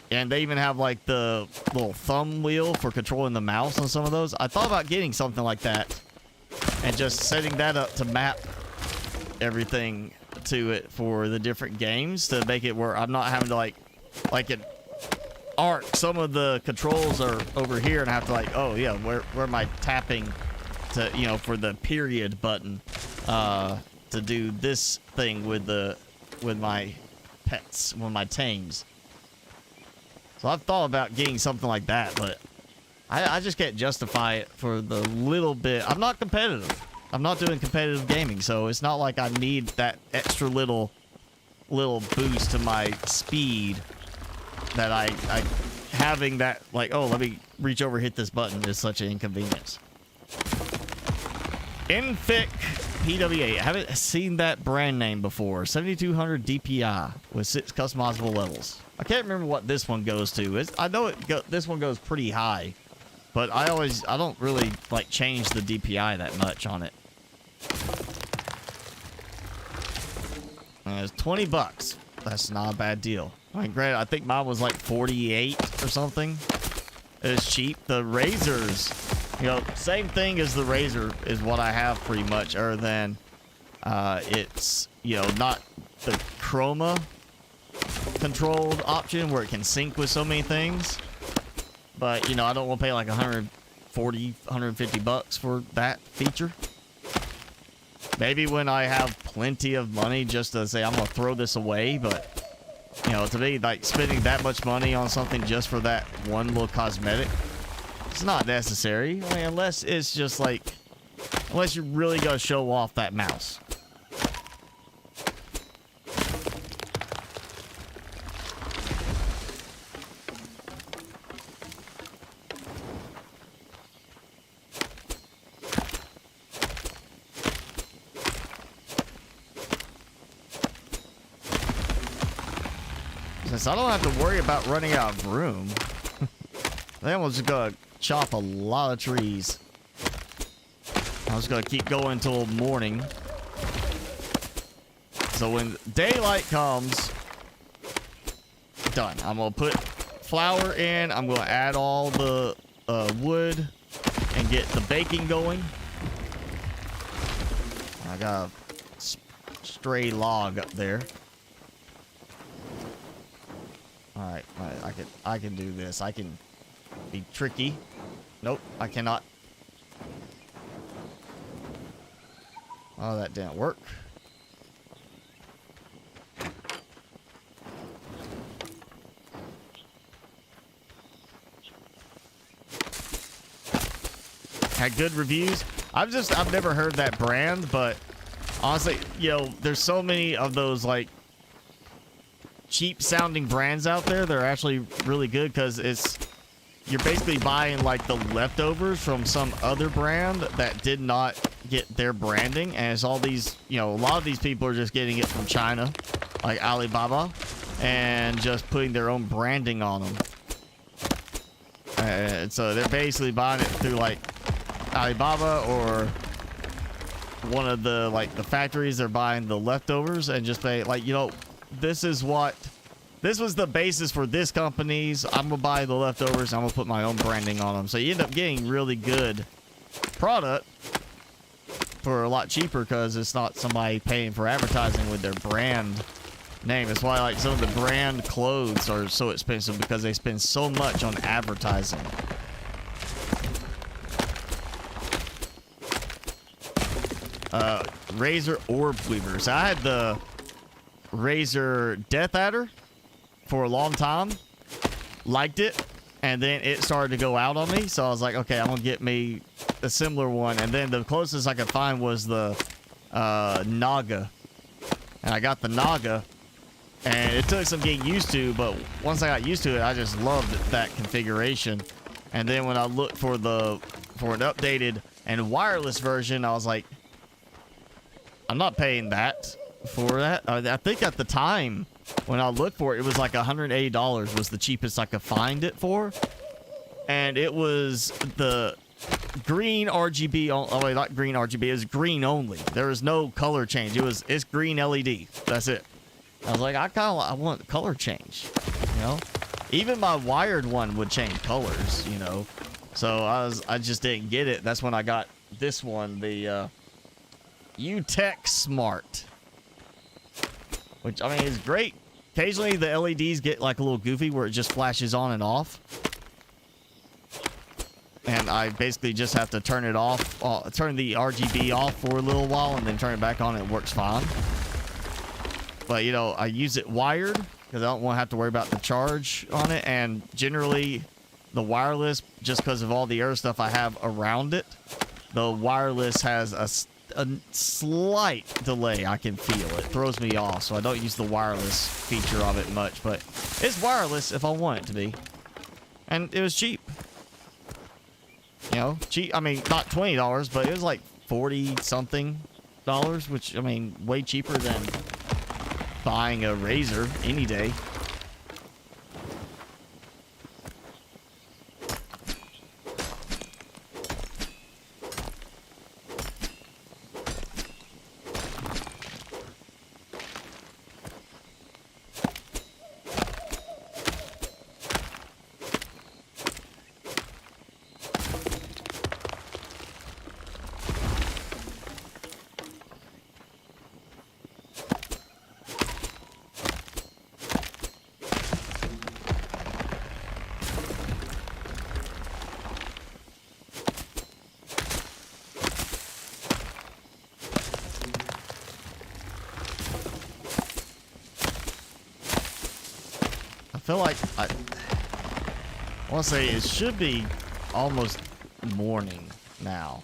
And they even have like the little thumb wheel for controlling the mouse on some of those. I thought about getting something like that and just setting that up to map everything to it for the different games to make it where I'm not having to like an Arc. Some of the controls are over here and I have to like, oh yeah, where am I tapping to, you know, for the period button to do this thing with my pets, with my tames. So I've thought about getting something like that, but I just can't justify it for the little bit. I'm not competitive. I'm not doing competitive gaming, so it's not like I need that extra little boost to my speed that I having that, like, oh, let me reach over, hit this button is such an inconvenience. Infic PWA. I haven't seen that brand name before. 7200 DPI with 6 customizable levels. I can't remember what this one goes to. I know this one goes pretty high, but I don't really like change the DPI that much on it. And it's $20. That's not a bad deal. I mean, granted, I think mine was like 48 or something. It's cheap. The razors, you know, same thing as the razor is what I have pretty much, other than it's, you know, not the chroma controlled option where it can sync with so many things. But, you know, I don't want to pay like 140, 150 bucks for that feature. Maybe when I have plenty of money just to say I'm going to throw this away, but, you know, to me, like, spending that much money on something just for that one little cosmetic, it's not necessary. I mean, unless it's just like, unless you're really going to show off that mouse. Since I don't have to worry about running out of room, then we're just gonna chop a lot of trees. I'm just gonna keep going until morning. So when daylight comes, done. I'm gonna put flour in. I'm gonna add all the wood and get the baking going. I got a stray log up there. All right, I can do this. I can be tricky. Nope, I cannot. Oh, that didn't work. Had good reviews. I've never heard that brand, but honestly, you know, there's so many of those like cheap sounding brands out there. They're actually really good because you're basically buying like the leftovers from some other brand that did not get their branding, and it's all these, you know, a lot of these people are just getting it from China, like Alibaba, and just putting their own branding on them. And so they're basically buying it through like Alibaba or one of the like the factories. They're buying the leftovers and just pay, like, you know, this was the basis for this company's. I'm gonna buy the leftovers. I'm gonna put my own branding on them. So you end up getting really good product for a lot cheaper because it's not somebody paying for advertising with their brand name. It's why like some of the brand clothes are so expensive, because they spend so much on advertising. Razor orb weavers. I had the Razor Death Adder for a long time, liked it, and then it started to go out on me, so I was like, okay, I'm gonna get me a similar one. And then the closest I could find was the Naga, and I got the Naga, and it took some getting used to, but once I got used to it, I just loved that configuration. And then when I looked for an updated and wireless version, I was like, I'm not paying that for that. I think at the time when I looked for it, it was like $180 was the cheapest I could find it for. And it was the green RGB. Oh, wait, not green RGB. It was green only. There was no color change. It's green LED. That's it. I was like, I want color change, you know? Even my wired one would change colors, you know? So I just didn't get it. That's when I got this one, the UTech Smart. Which, I mean, is great. Occasionally, the LEDs get like a little goofy where it just flashes on and off. And I basically just have to turn it off, turn the RGB off for a little while and then turn it back on and it works fine. But, you know, I use it wired because I don't want to have to worry about the charge on it. And generally, the wireless, just because of all the other stuff I have around it, the wireless has a slight delay. I can feel it. Throws me off, so I don't use the wireless feature of it much. But it's wireless if I want it to be. And it was cheap. You know, cheap. I mean, not $20, but it was like 40-something dollars, which, I mean, way cheaper than buying a razor any day. I feel like I want to say it should be almost morning now.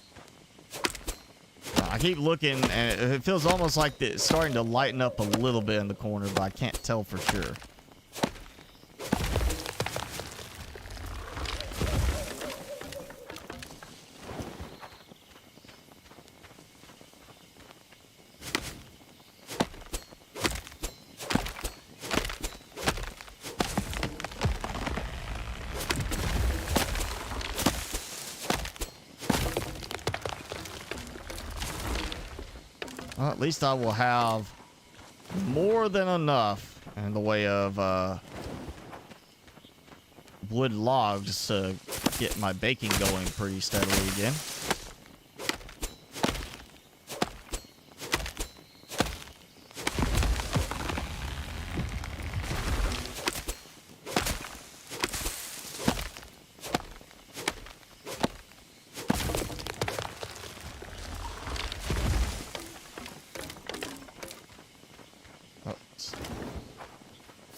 I keep looking and it feels almost like it's starting to lighten up a little bit in the corner, but I can't tell for sure. Well, at least I will have more than enough in the way of wood logs to get my baking going pretty steadily again.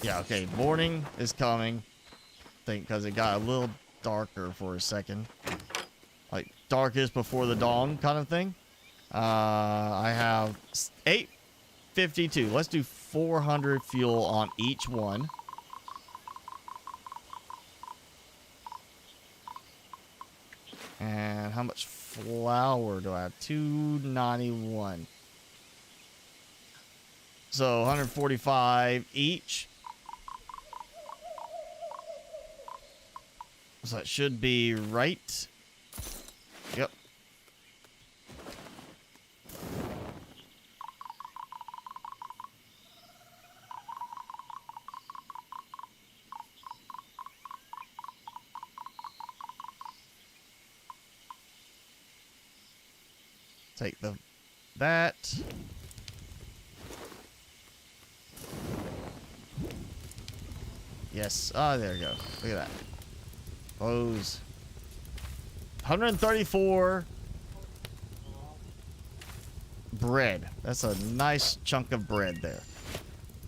Yeah, okay, morning is coming. I think because it got a little darker for a second. Like, darkest before the dawn kind of thing. I have 852. Let's do 400 fuel on each one. And how much flour do I have? 291. So 145 each. So that should be right. Yep. Take that. Yes. Ah, there you go. Look at that. Close. 134 bread. That's a nice chunk of bread there.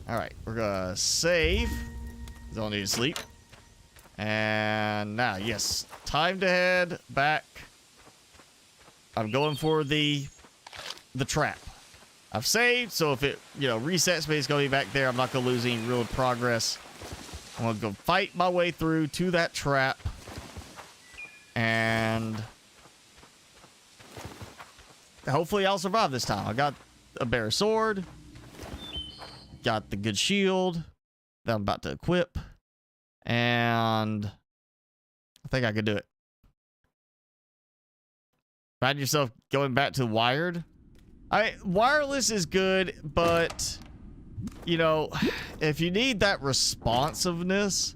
All right, we're gonna save. Don't need to sleep. And now, yes, time to head back. I'm going for the trap. I've saved, so if it, you know, resets me, it's gonna be back there. I'm not gonna lose any real progress. I'm gonna go fight my way through to that trap. And hopefully I'll survive this time. I got a bear sword. got the good shield that I'm about to equip. And I think I could do it. Find yourself going back to wired. Wireless is good, but you know, if you need that responsiveness,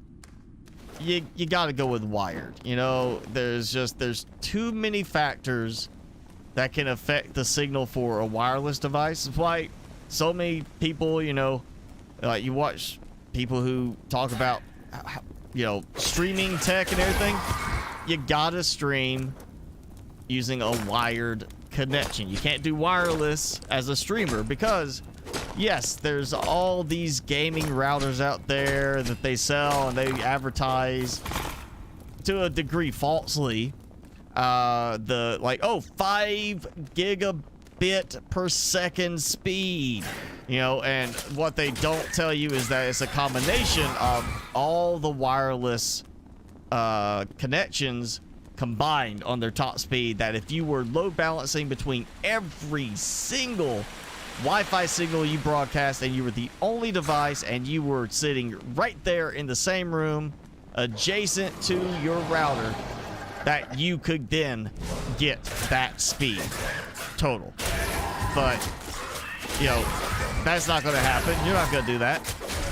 you got to go with wired. You know, there's too many factors that can affect the signal for a wireless device. That's why so many people, you know, you watch people who talk about, you know, streaming tech and everything. You gotta stream using a wired connection. You can't do wireless as a streamer because, yes, there's all these gaming routers out there that they sell and they advertise to a degree falsely. The like, oh, 5 gigabit per second speed, you know, and what they don't tell you is that it's a combination of all the wireless connections combined on their top speed, that if you were load balancing between every single Wi-Fi signal you broadcast and you were the only device and you were sitting right there in the same room adjacent to your router, that you could then get that speed total. But, you know, that's not going to happen. You're not going to do that.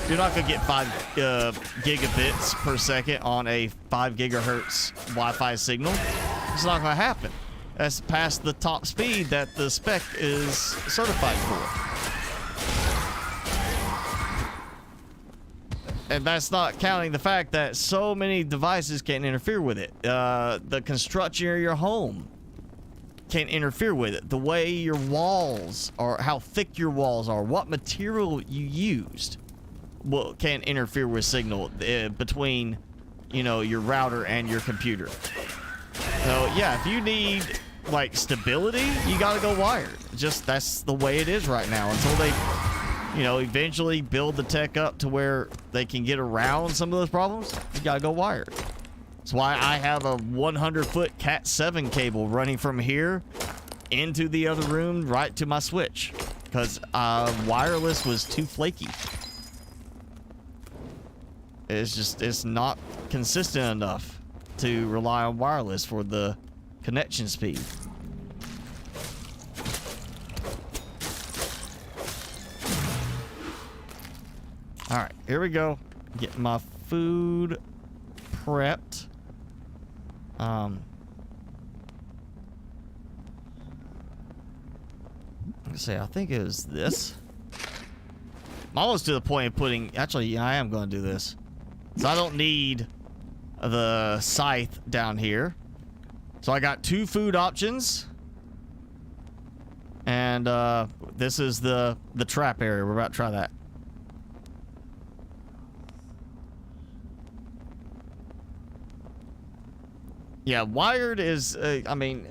You're not going to get 5 gigabits per second on a 5 gigahertz Wi-Fi signal. It's not going to happen. That's past the top speed that the spec is certified for. And that's not counting the fact that so many devices can interfere with it. The construction of your home can interfere with it. The way your walls are, how thick your walls are, what material you used can interfere with signal between, you know, your router and your computer. So yeah, if you need like stability, you gotta go wired. Just that's the way it is right now until they, you know, eventually build the tech up to where they can get around some of those problems. You gotta go wired. That's why I have a 100-foot Cat 7 cable running from here into the other room right to my switch, because wireless was too flaky. It's not consistent enough to rely on wireless for the connection speed. All right, here we go. Get my food prepped. Let's see, I think it was this. I'm almost to the point of putting, actually, yeah, I am going to do this. So I don't need the scythe down here. So I got 2 food options. And this is the trap area. We're about to try that. Yeah, wired is, I mean,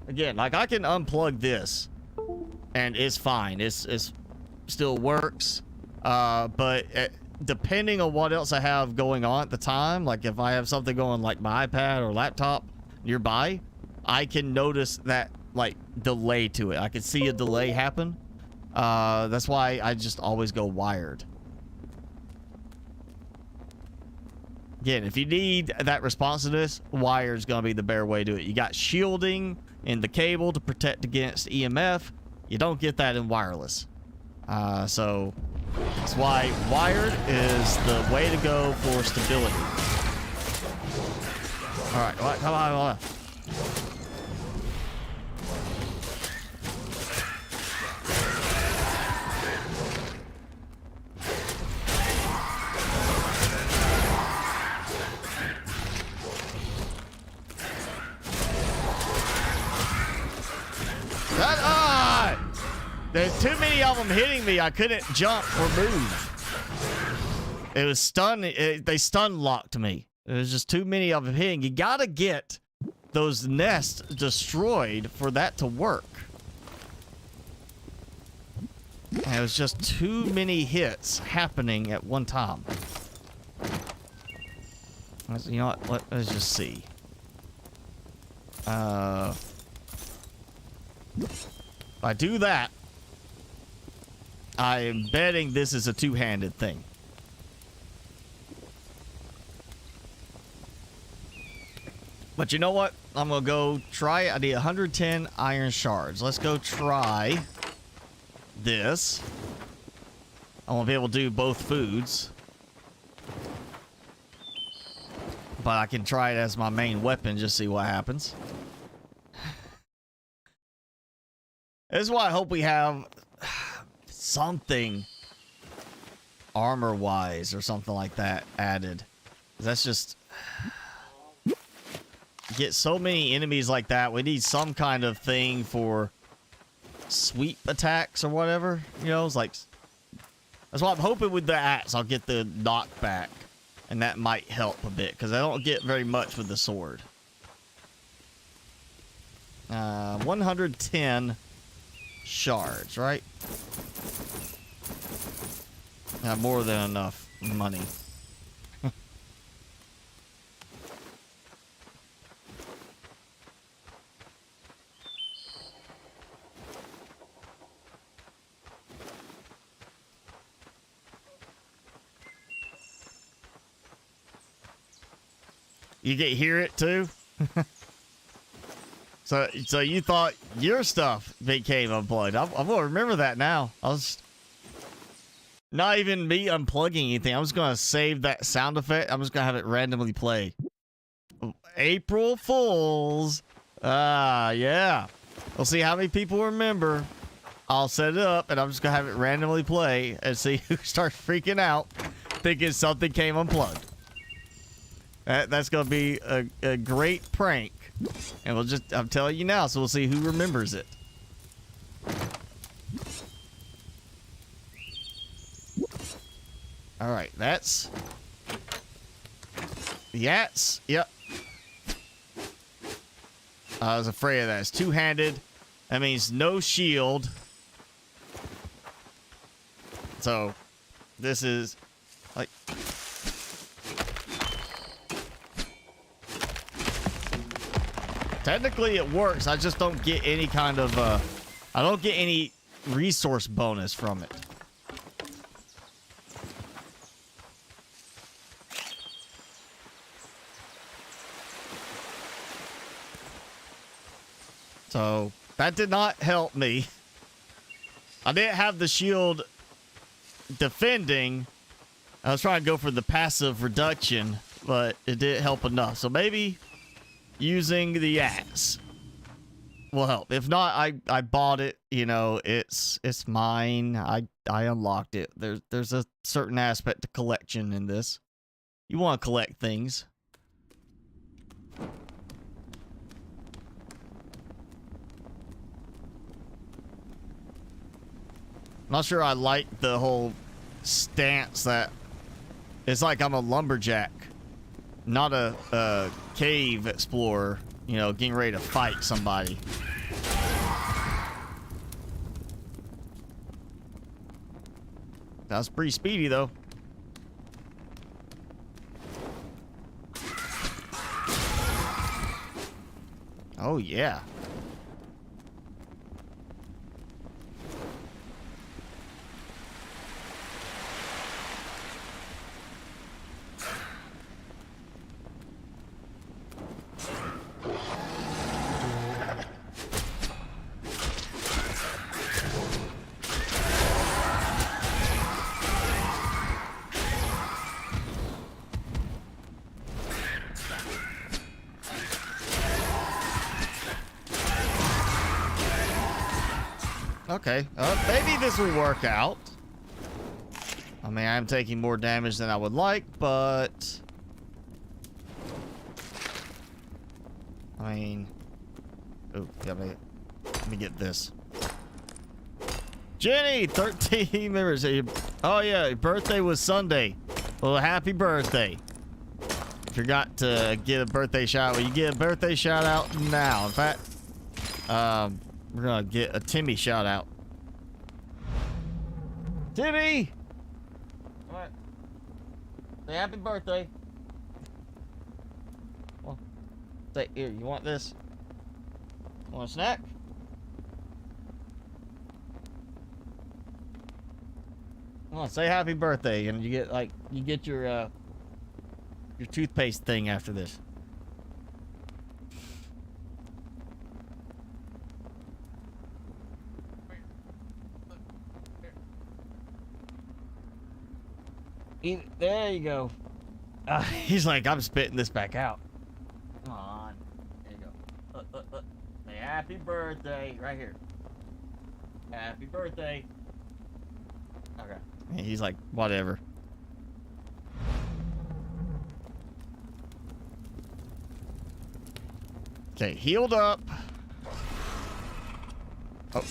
again, like I can unplug this and it's fine. It's still works. But depending on what else I have going on at the time, like if I have something going like my iPad or laptop nearby, I can notice that like delay to it. I can see a delay happen. That's why I just always go wired. Again, if you need that responsiveness, wired's gonna be the better way to do it. You got shielding in the cable to protect against EMF. You don't get that in wireless. So that's why wired is the way to go for stability. All right, come on. There's too many of them hitting me. I couldn't jump or move. It was stun. They stun locked me. There's just too many of them hitting. You gotta get those nests destroyed for that to work. And it was just too many hits happening at one time. You know what? Let's just see. If I do that, I am betting this is a two-handed thing. But you know what? I'm going to go try it. I need 110 iron shards. Let's go try this. I won't be able to do both foods. But I can try it as my main weapon, just see what happens. This is why I hope we have something armor-wise or something like that added. That's just... Get so many enemies like that. We need some kind of thing for sweep attacks or whatever. You know, it's like... That's why I'm hoping with the axe I'll get the knockback. And that might help a bit, because I don't get very much with the sword. 110 shards, right? More than enough money. You get hear it too? So you thought your stuff became unplugged. I'm gonna remember that now. I was not even me unplugging anything. I'm just gonna save that sound effect. I'm just gonna have it randomly play. April Fools. Yeah. We'll see how many people remember. I'll set it up and I'm just gonna have it randomly play and see who starts freaking out thinking something came unplugged. That's going to be a great prank. And we'll just, I'm telling you now, so we'll see who remembers it. All right, that's the axe. Yep. I was afraid of that. It's two-handed. That means no shield. So, this is like... Technically, it works. I just don't get any kind of, I don't get any resource bonus from it. So, that did not help me. I didn't have the shield defending. I was trying to go for the passive reduction, but it didn't help enough. So, maybe... using the axe will help. If not, I bought it. You know, it's mine. I unlocked it. There's a certain aspect to collection in this. You want to collect things. Not sure I like the whole stance that it's like I'm a lumberjack. Not a cave explorer, you know, getting ready to fight somebody. That was pretty speedy, though. Oh, yeah. Okay, maybe this will work out. I mean, I'm taking more damage than I would like, but... I mean... Oh, yeah, let me get this. Jenny, 13 members. Oh, yeah, your birthday was Sunday. Well, happy birthday. Forgot to get a birthday shout out. Well, you get a birthday shout out now. In fact, we're gonna get a Timmy shout out. Timmy! Alright. Say happy birthday. Well, say, here, you want this? Want a snack? Come on, say happy birthday, and you get your toothpaste thing after this. There you go. He's like, I'm spitting this back out. Come on. There you go. Look. Say happy birthday. Right here. Happy birthday. Okay. And he's like, whatever. Okay, healed up. Oh.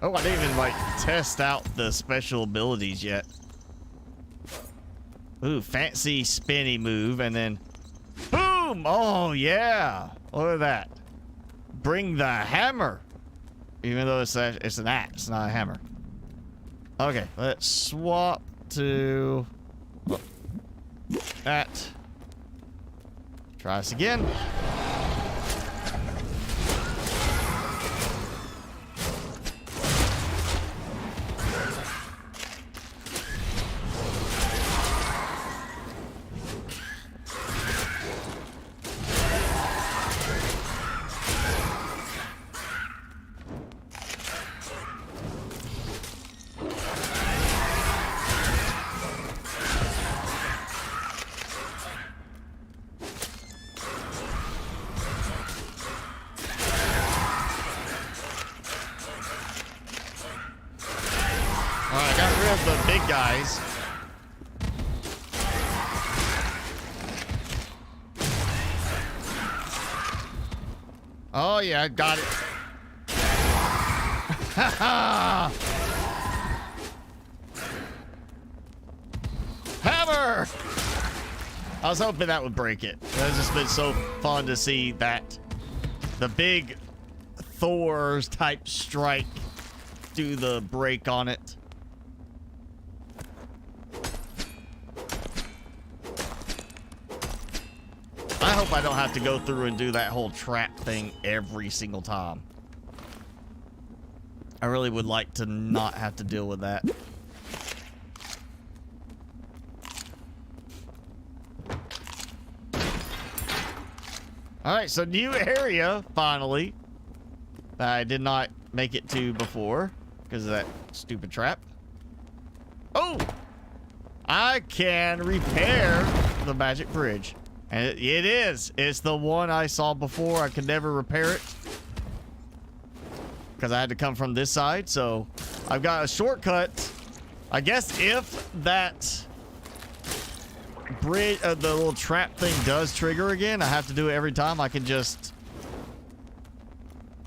Oh, I didn't even, like, test out the special abilities yet. Ooh, fancy spinny move, and then... Boom! Oh, yeah! Look at that. Bring the hammer! Even though it's an axe, not a hammer. Okay, let's swap to... that. Try this again. The big guys. Oh yeah, got it. Hammer! I was hoping that would break it. It's just been so fun to see that the big Thor's type strike do the break on it. I hope I don't have to go through and do that whole trap thing every single time. I really would like to not have to deal with that. Alright, so new area, finally. That I did not make it to before because of that stupid trap. Oh! I can repair the magic bridge. And it is. It's the one I saw before. I could never repair it because I had to come from this side. So I've got a shortcut. I guess if that bridge, the little trap thing does trigger again, I have to do it every time. I can just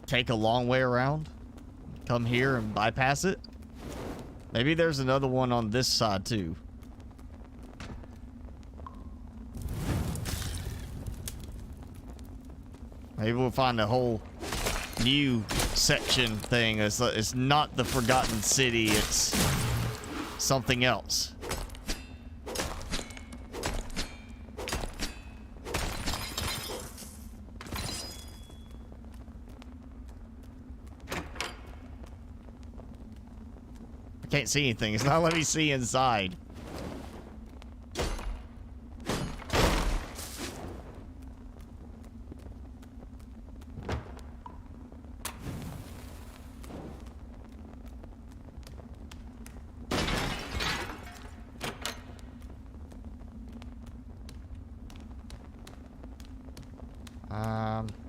take a long way around, come here and bypass it. Maybe there's another one on this side too. Maybe we'll find a whole new section thing. It's not the Forgotten City. It's something else. I can't see anything. It's not letting me see inside.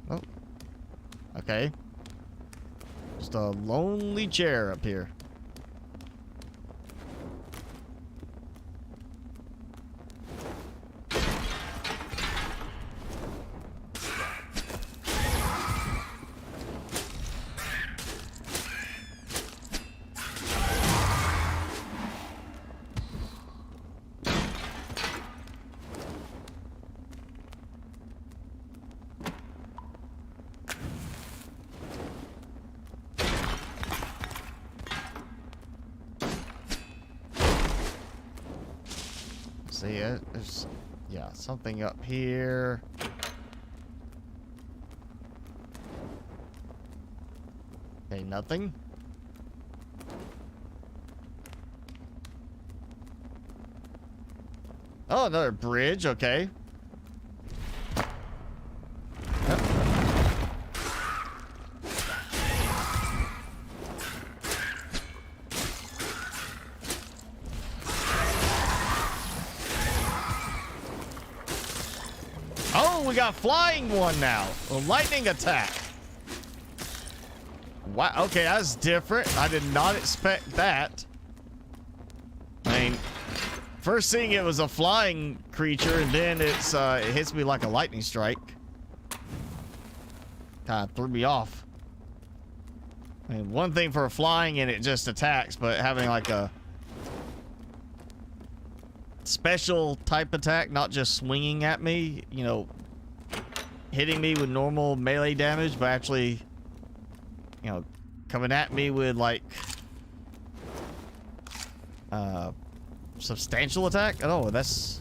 Oh. Okay. Just a lonely chair up here. See it? There's, yeah, something up here. Okay, nothing. Oh, another bridge. Okay. Oh, we got flying one now. A lightning attack. Wow. Okay, that's different. I did not expect that. I mean, first thing it was a flying creature, and then it hits me like a lightning strike. Kind of threw me off. I mean, one thing for flying and it just attacks, but having like a special type attack, not just swinging at me, you know, hitting me with normal melee damage, but actually, you know, coming at me with like substantial attack. Oh, that's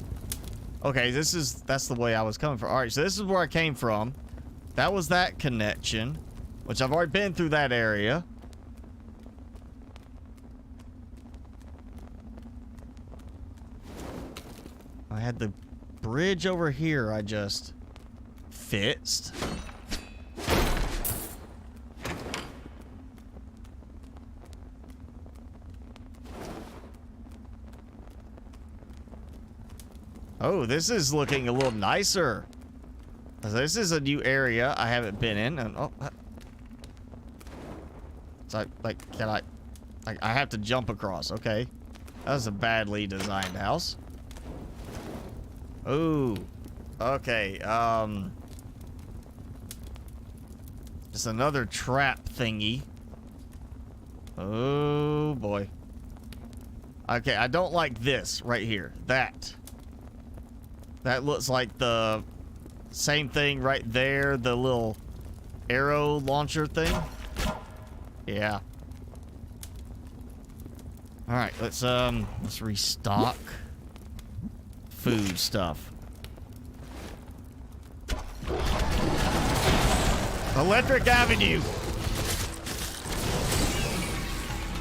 okay. That's the way I was coming from. All right, so this is where I came from. That was that connection, which I've already been through that area. I had the bridge over here I just fixed. Oh, this is looking a little nicer. This is a new area I haven't been in. And oh, so can I have to jump across. Okay. That was a badly designed house. Oh, okay. Just another trap thingy. Oh boy. Okay, I don't like this right here. That looks like the same thing right there, the little arrow launcher thing. Yeah. All right, let's restock food stuff. Electric Avenue.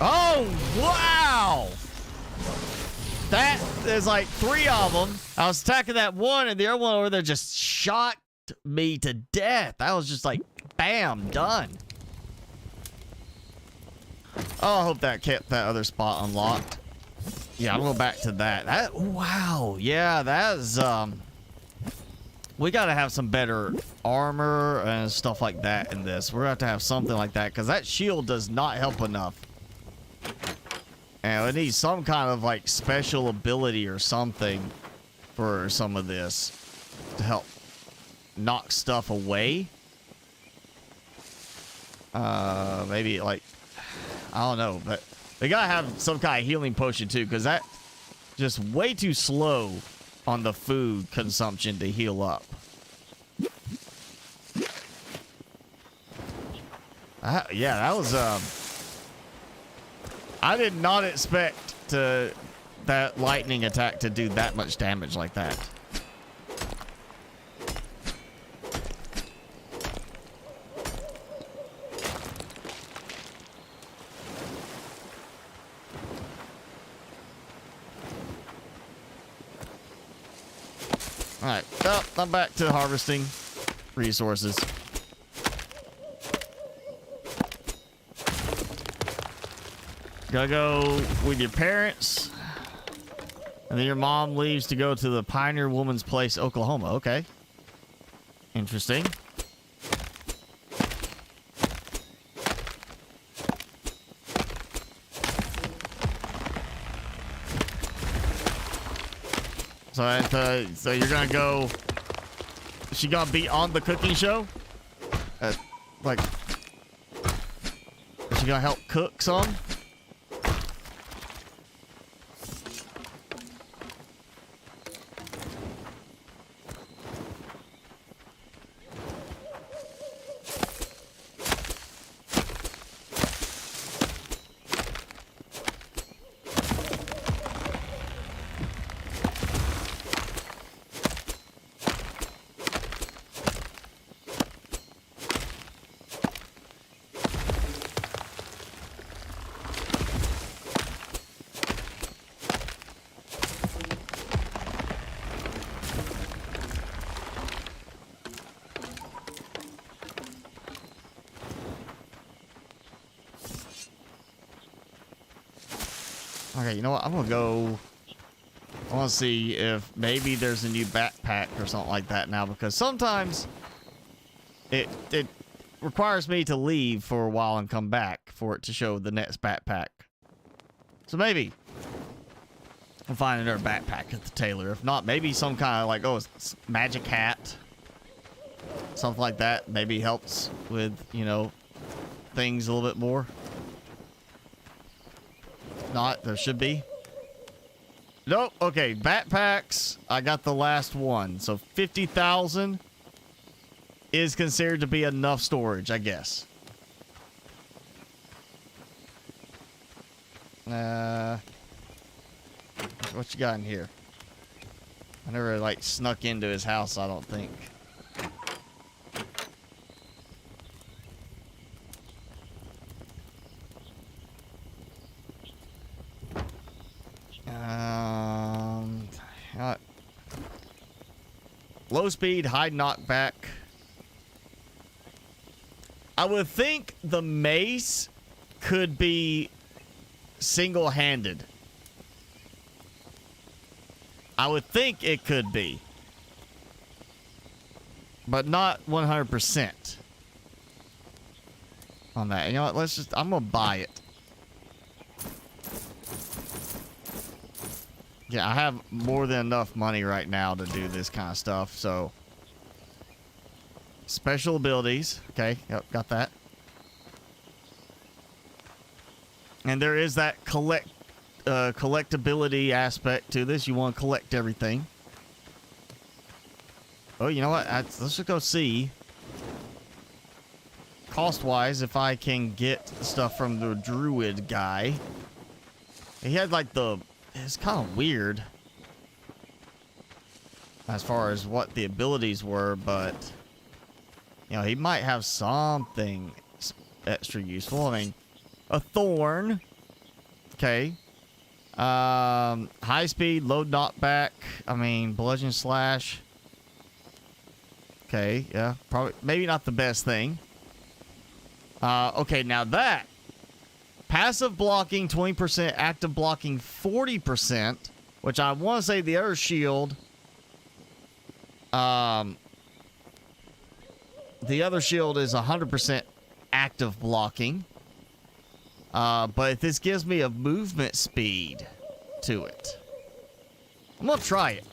Oh, wow. That is like 3 of them. I was attacking that one, and the other one over there just shot me to death. I was just like, bam, done. Oh, I hope that kept that other spot unlocked. Yeah, I'll go back to that. Wow. Yeah, that is, we gotta have some better armor and stuff like that in this. We're gonna have to have something like that, because that shield does not help enough. And we need some kind of like special ability or something for some of this to help knock stuff away. Maybe like, I don't know, but we gotta have some kind of healing potion too, because that just way too slow on the food consumption to heal up. Yeah, that was I did not expect that lightning attack to do that much damage like that. All right, well, I'm back to harvesting resources. Gotta go with your parents, and then your mom leaves to go to the Pioneer Woman's Place, Oklahoma. Okay. Interesting. So you're gonna go. Is she gonna be on the cooking show? Like, is she gonna help cook some? Okay, you know what? I'm gonna go. I want to see if maybe there's a new backpack or something like that now, because sometimes it requires me to leave for a while and come back for it to show the next backpack. So maybe I'll find another backpack at the tailor. If not, maybe some kind of like, oh, it's magic hat. Something like that maybe helps with, you know, things a little bit more. If not, there should be. Nope. Okay, backpacks. I got the last one. So 50,000 is considered to be enough storage, I guess. What you got in here? I never like snuck into his house, I don't think. Low speed, high knockback. I would think the mace could be single-handed. I would think it could be. But not 100% on that. You know what? Let's just... I'm gonna buy it. Yeah, I have more than enough money right now to do this kind of stuff, so... Special abilities. Okay, yep, got that. And there is that collectability aspect to this. You want to collect everything. Oh, you know what? Let's just go see. Cost-wise, if I can get stuff from the druid guy. He had like the... It's kind of weird as far as what the abilities were, but you know, he might have something extra useful. I mean, a thorn. Okay. High speed, low knockback. I mean, bludgeon slash. Okay, yeah, probably maybe not the best thing. Okay, now that passive blocking 20%, active blocking 40%, which I want to say the other shield. The other shield is 100% active blocking. But this gives me a movement speed to it. I'm gonna try it.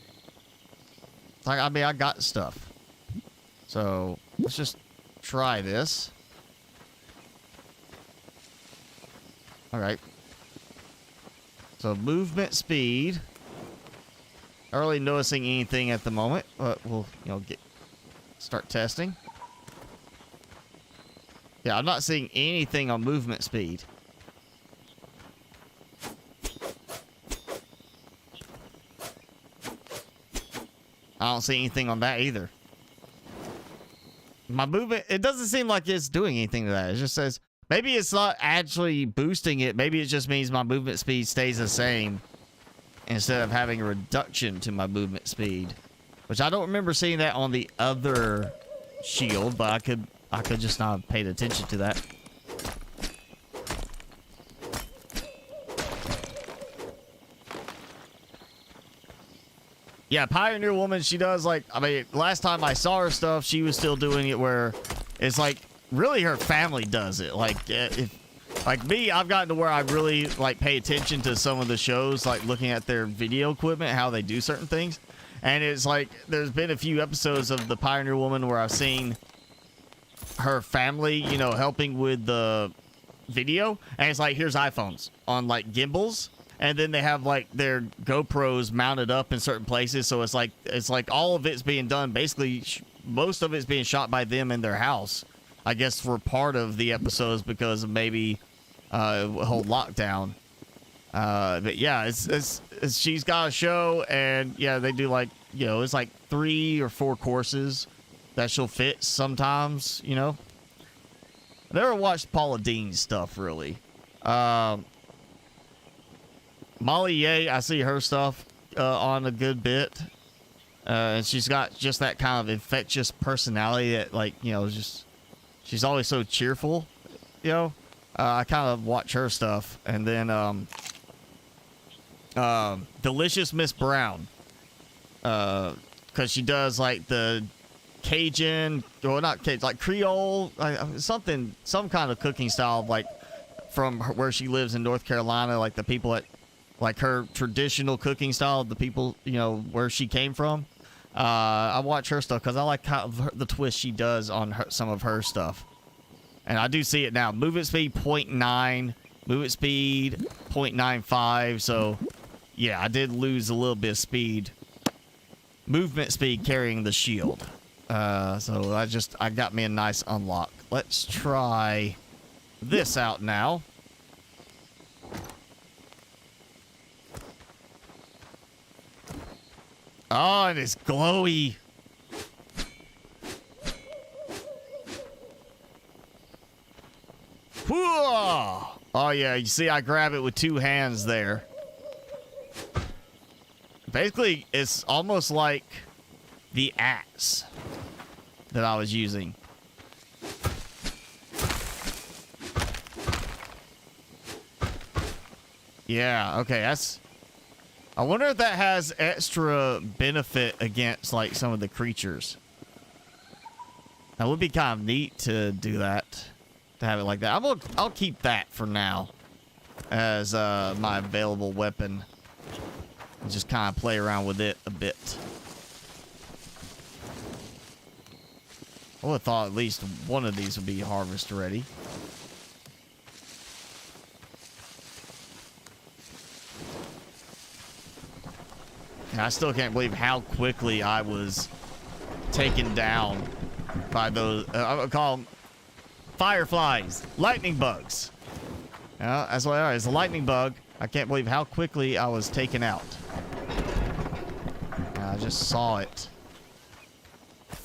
Like, I mean, I got stuff. So let's just try this. All right. So movement speed. Not really noticing anything at the moment, but we'll, you know, start testing. Yeah, I'm not seeing anything on movement speed. I don't see anything on that either. My movement, it doesn't seem like it's doing anything to that. It just says, maybe it's not actually boosting it. Maybe it just means my movement speed stays the same instead of having a reduction to my movement speed. Which I don't remember seeing that on the other shield, but I could just not have paid attention to that. Yeah, Pioneer Woman, she does like, I mean, last time I saw her stuff, she was still doing it where it's like, really her family does it. Like, like me, I've gotten to where I really like pay attention to some of the shows, like looking at their video equipment, how they do certain things. And it's like, there's been a few episodes of the Pioneer Woman where I've seen her family, you know, helping with the video. And it's like, here's iPhones on like gimbals. And then they have like their GoPros mounted up in certain places. So it's like all of it's being done. Basically, most of it's being shot by them in their house. I guess for part of the episodes because of maybe a whole lockdown. But yeah, it's she's got a show, and yeah, they do like, you know, it's like 3 or 4 courses that she'll fit sometimes, you know. I never watched Paula Dean's stuff really. Molly Ye, I see her stuff on a good bit. And she's got just that kind of infectious personality that, like, you know, just she's always so cheerful, you know. I kind of watch her stuff. And then Delicious Miss Brown. Because she does like the Cajun, or not Cajun, like Creole, some kind of cooking style, like from where she lives in North Carolina, like the people at, like her traditional cooking style, the people, you know, where she came from. I watch her stuff because I like the twist she does on some of her stuff. And I do see it now. Movement speed 0.9, movement speed 0.95. So, yeah, I did lose a little bit of speed. Movement speed carrying the shield. So I got me a nice unlock. Let's try this out now. Oh, and it's glowy. Whoa! Oh, yeah, you see I grab it with two hands there. Basically, it's almost like the axe that I was using. Yeah, okay, that's... I wonder if that has extra benefit against, like, some of the creatures. That would be kind of neat to do that. To have it like that. I'll keep that for now as my available weapon. And just kind of play around with it a bit. I would have thought at least one of these would be harvest ready. And I still can't believe how quickly I was taken down by those, I would call them fireflies, lightning bugs. Yeah, that's what they are. It's a lightning bug. I can't believe how quickly I was taken out. I just saw it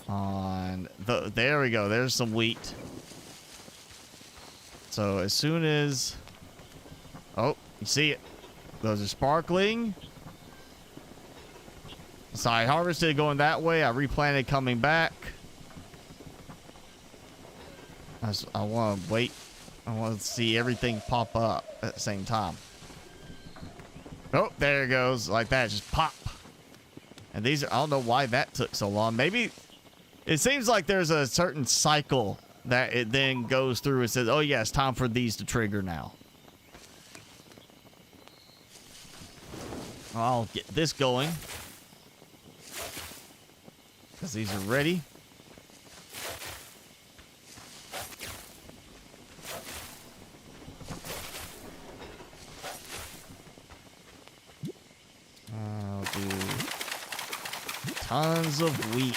on the, there we go. There's some wheat. So as soon as, oh, you see it. Those are sparkling. So I harvested going that way. I replanted coming back. I want to wait. I want to see everything pop up at the same time. Oh, there it goes. Like that. Just pop. And these are, I don't know why that took so long. Maybe it seems like there's a certain cycle that it then goes through and says, oh, yeah, it's time for these to trigger now. I'll get this going. Because these are ready. I'll do tons of wheat.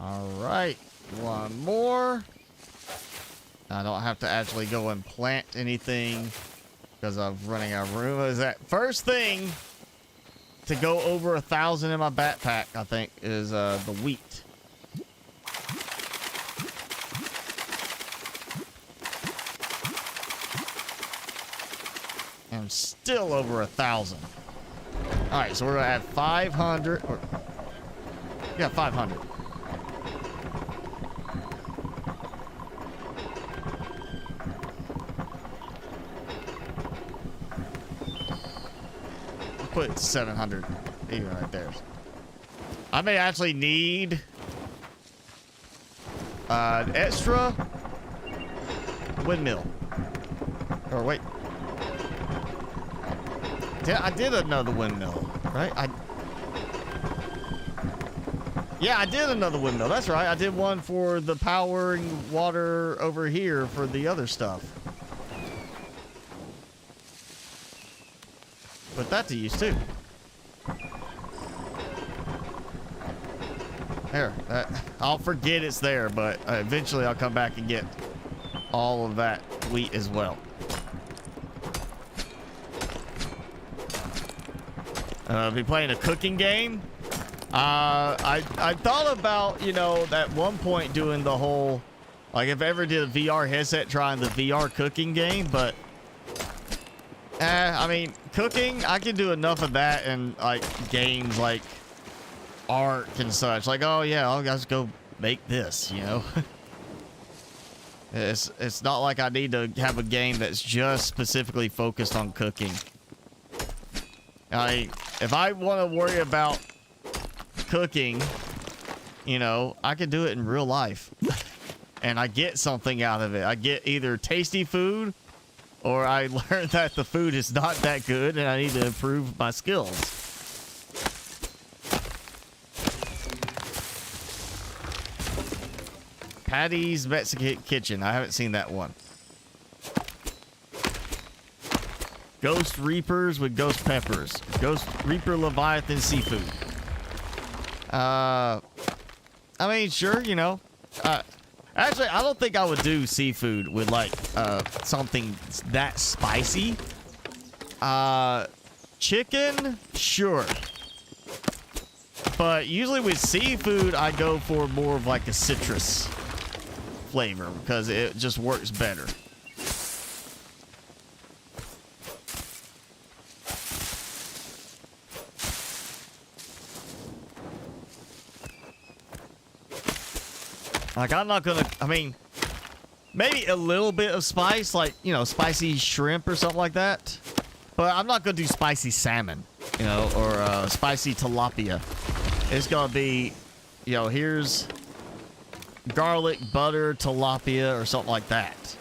Alright, one more. I don't have to actually go and plant anything because I'm running out of room. Is that first thing to go over 1,000 in my backpack, I think, is the wheat. I'm still over 1,000. Alright, so we're gonna have 500. Yeah, 500. Put 700 even right there. I may actually need Extra windmill. Or wait. I did another windmill, right? Yeah, I did another windmill. That's right. I did one for the powering water over here for the other stuff. Put that to use too. There. I'll forget it's there, but eventually I'll come back and get all of that wheat as well. Be playing a cooking game. I thought about, you know, at one point doing the whole, like if I ever did a VR headset trying the VR cooking game, but I mean, cooking, I can do enough of that in like games like Ark and such. Like, oh yeah, I'll just go make this, you know. It's not like I need to have a game that's just specifically focused on cooking. If I want to worry about cooking, you know, I can do it in real life. And I get something out of it. I get either tasty food, or I learned that the food is not that good and I need to improve my skills. Patty's Mexican Kitchen. I haven't seen that one. Ghost Reapers with Ghost Peppers. Ghost Reaper Leviathan Seafood. I mean, sure, you know. Actually, I don't think I would do seafood with, like, something that spicy. Chicken? Sure. But usually with seafood, I go for more of, like, a citrus flavor because it just works better. Like, I'm not gonna, I mean, maybe a little bit of spice, like, you know, spicy shrimp or something like that. But I'm not gonna do spicy salmon, you know, or spicy tilapia. It's gonna be, you know, here's garlic butter tilapia or something like that.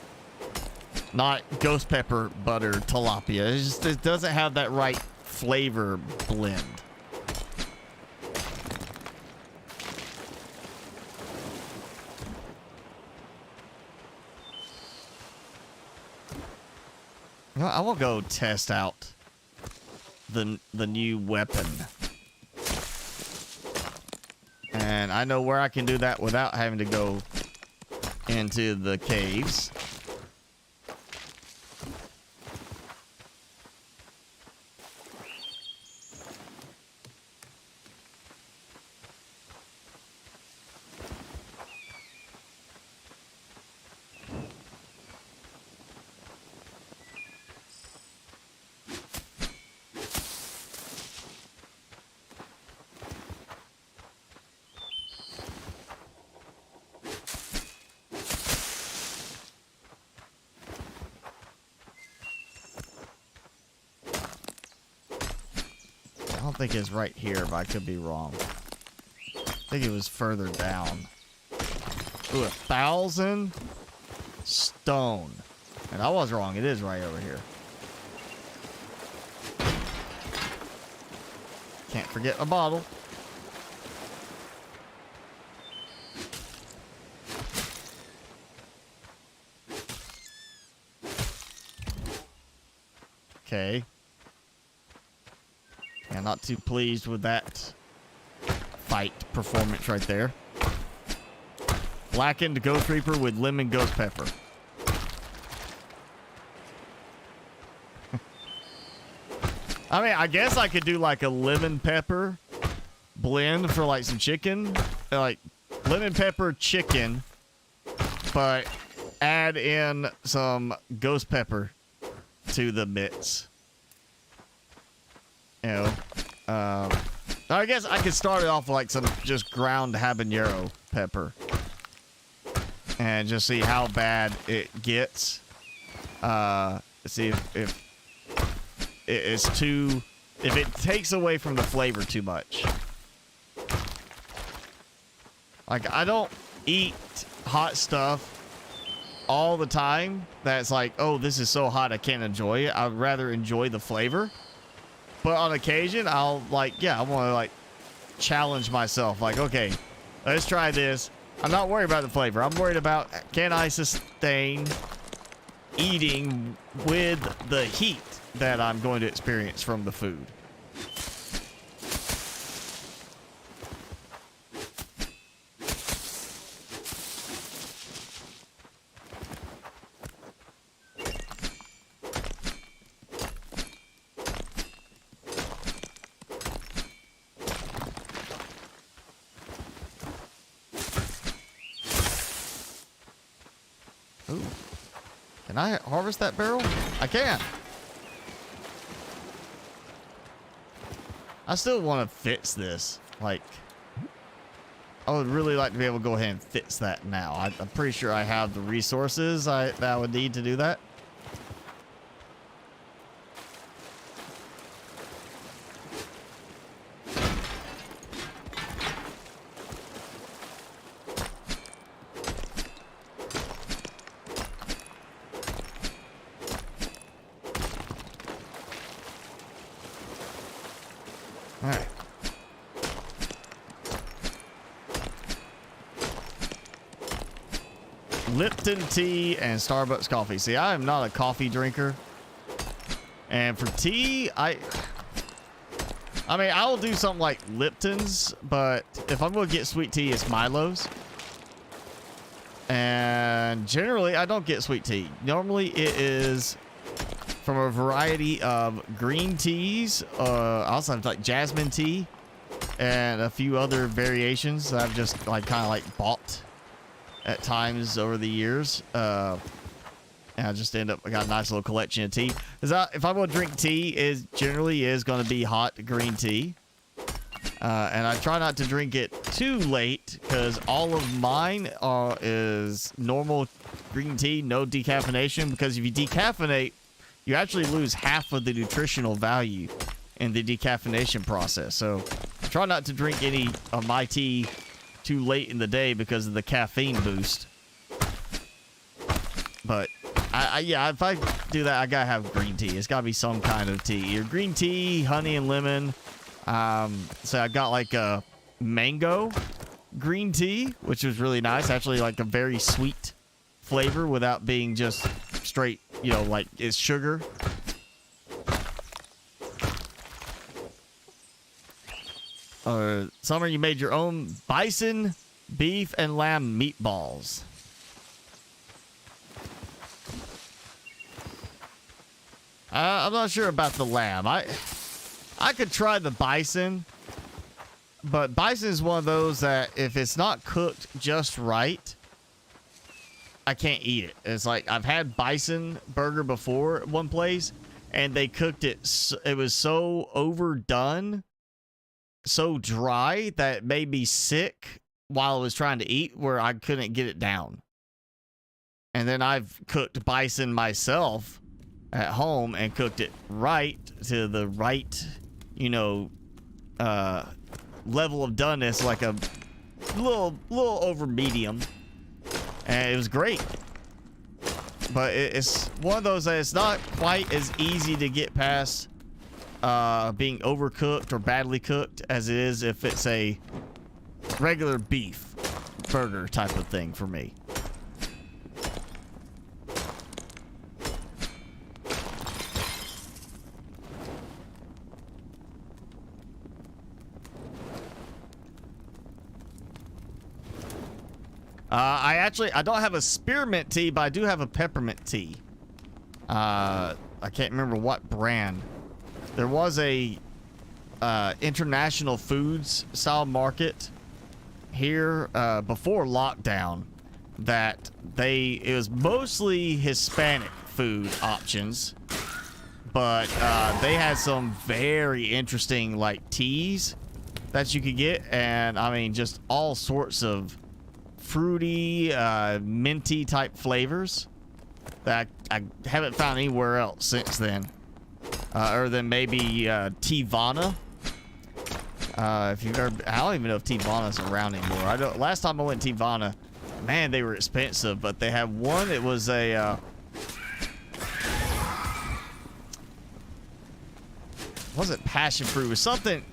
Not ghost pepper butter tilapia. It doesn't have that right flavor blend. I will go test out the new weapon. And I know where I can do that without having to go into the caves. I don't think it's right here, but I could be wrong. I think it was further down. Ooh, 1,000 stone. And I was wrong. It is right over here. Can't forget a bottle. Okay. Yeah, not too pleased with that fight performance right there. Blackened Ghost Reaper with lemon ghost pepper. I mean, I guess I could do like a lemon pepper blend for like some chicken. Like lemon pepper chicken, but add in some ghost pepper to the mix. You know, I guess I could start it off with like some just ground habanero pepper and just see how bad it gets. See if it's too, if it takes away from the flavor too much. Like, I don't eat hot stuff all the time that's like, oh, this is so hot I can't enjoy it. I'd rather enjoy the flavor. But on occasion, I'll like, yeah, I want to like challenge myself. Like, okay, let's try this. I'm not worried about the flavor. I'm worried about, can I sustain eating with the heat that I'm going to experience from the food. Ooh. Can I harvest that barrel? I can. I still want to fix this. Like, I would really like to be able to go ahead and fix that now. I'm pretty sure I have the resources that I would need to do that. Alright. Lipton tea and Starbucks coffee. See, I am not a coffee drinker. And for tea, I mean, I will do something like Lipton's, but if I'm going to get sweet tea, it's Milo's. And generally, I don't get sweet tea. Normally, it is from a variety of green teas. I also have like jasmine tea and a few other variations that I've just like kind of like bought at times over the years. And I just I got a nice little collection of tea. If I'm going to drink tea, it generally is going to be hot green tea. And I try not to drink it too late because all of mine is normal green tea, no decaffeination. Because if you decaffeinate, you actually lose half of the nutritional value in the decaffeination process. So I try not to drink any of my tea too late in the day because of the caffeine boost. But yeah, if I do that, I gotta have green tea. It's gotta be some kind of tea. Either green tea, honey and lemon. So I got like a mango green tea, which was really nice. Actually, like a very sweet flavor without being just straight, you know, like it's sugar. Summer, you made your own bison, beef, and lamb meatballs. I'm not sure about the lamb. I could try the bison, but bison is one of those that if it's not cooked just right, I can't eat it. It's like I've had bison burger before at one place, and they cooked it. It was so overdone, so dry that it made me sick while I was trying to eat, where I couldn't get it down. And then I've cooked bison myself at home and cooked it right to the right, you know, level of doneness, like a little over medium, and it was great. But it's one of those that it's not quite as easy to get past being overcooked or badly cooked as it is if it's a regular beef burger type of thing for me. I don't have a spearmint tea, but I do have a peppermint tea. I can't remember what brand. There was a international foods style market here before lockdown that it was mostly Hispanic food options, but they had some very interesting like teas that you could get, and I mean just all sorts of fruity, minty type flavors that I haven't found anywhere else since then. Other than maybe Tivana. If you've ever, I don't even know if Tivana's around anymore. Last time I went to Tivana, Man, they were expensive, but they had one. It was a wasn't passion fruit. It was something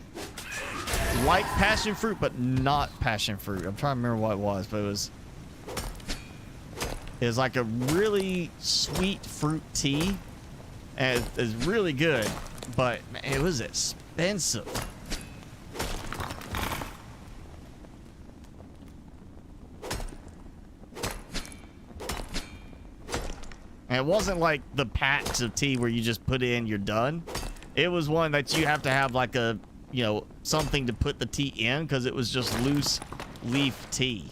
like passion fruit, but not passion fruit. I'm trying to remember what it was, but it was like a really sweet fruit tea, and it's really good, but man, it was expensive. And it wasn't like the packs of tea where you just put it in, you're done. It was one that you have to have like a, you know, something to put the tea in, because it was just loose leaf tea.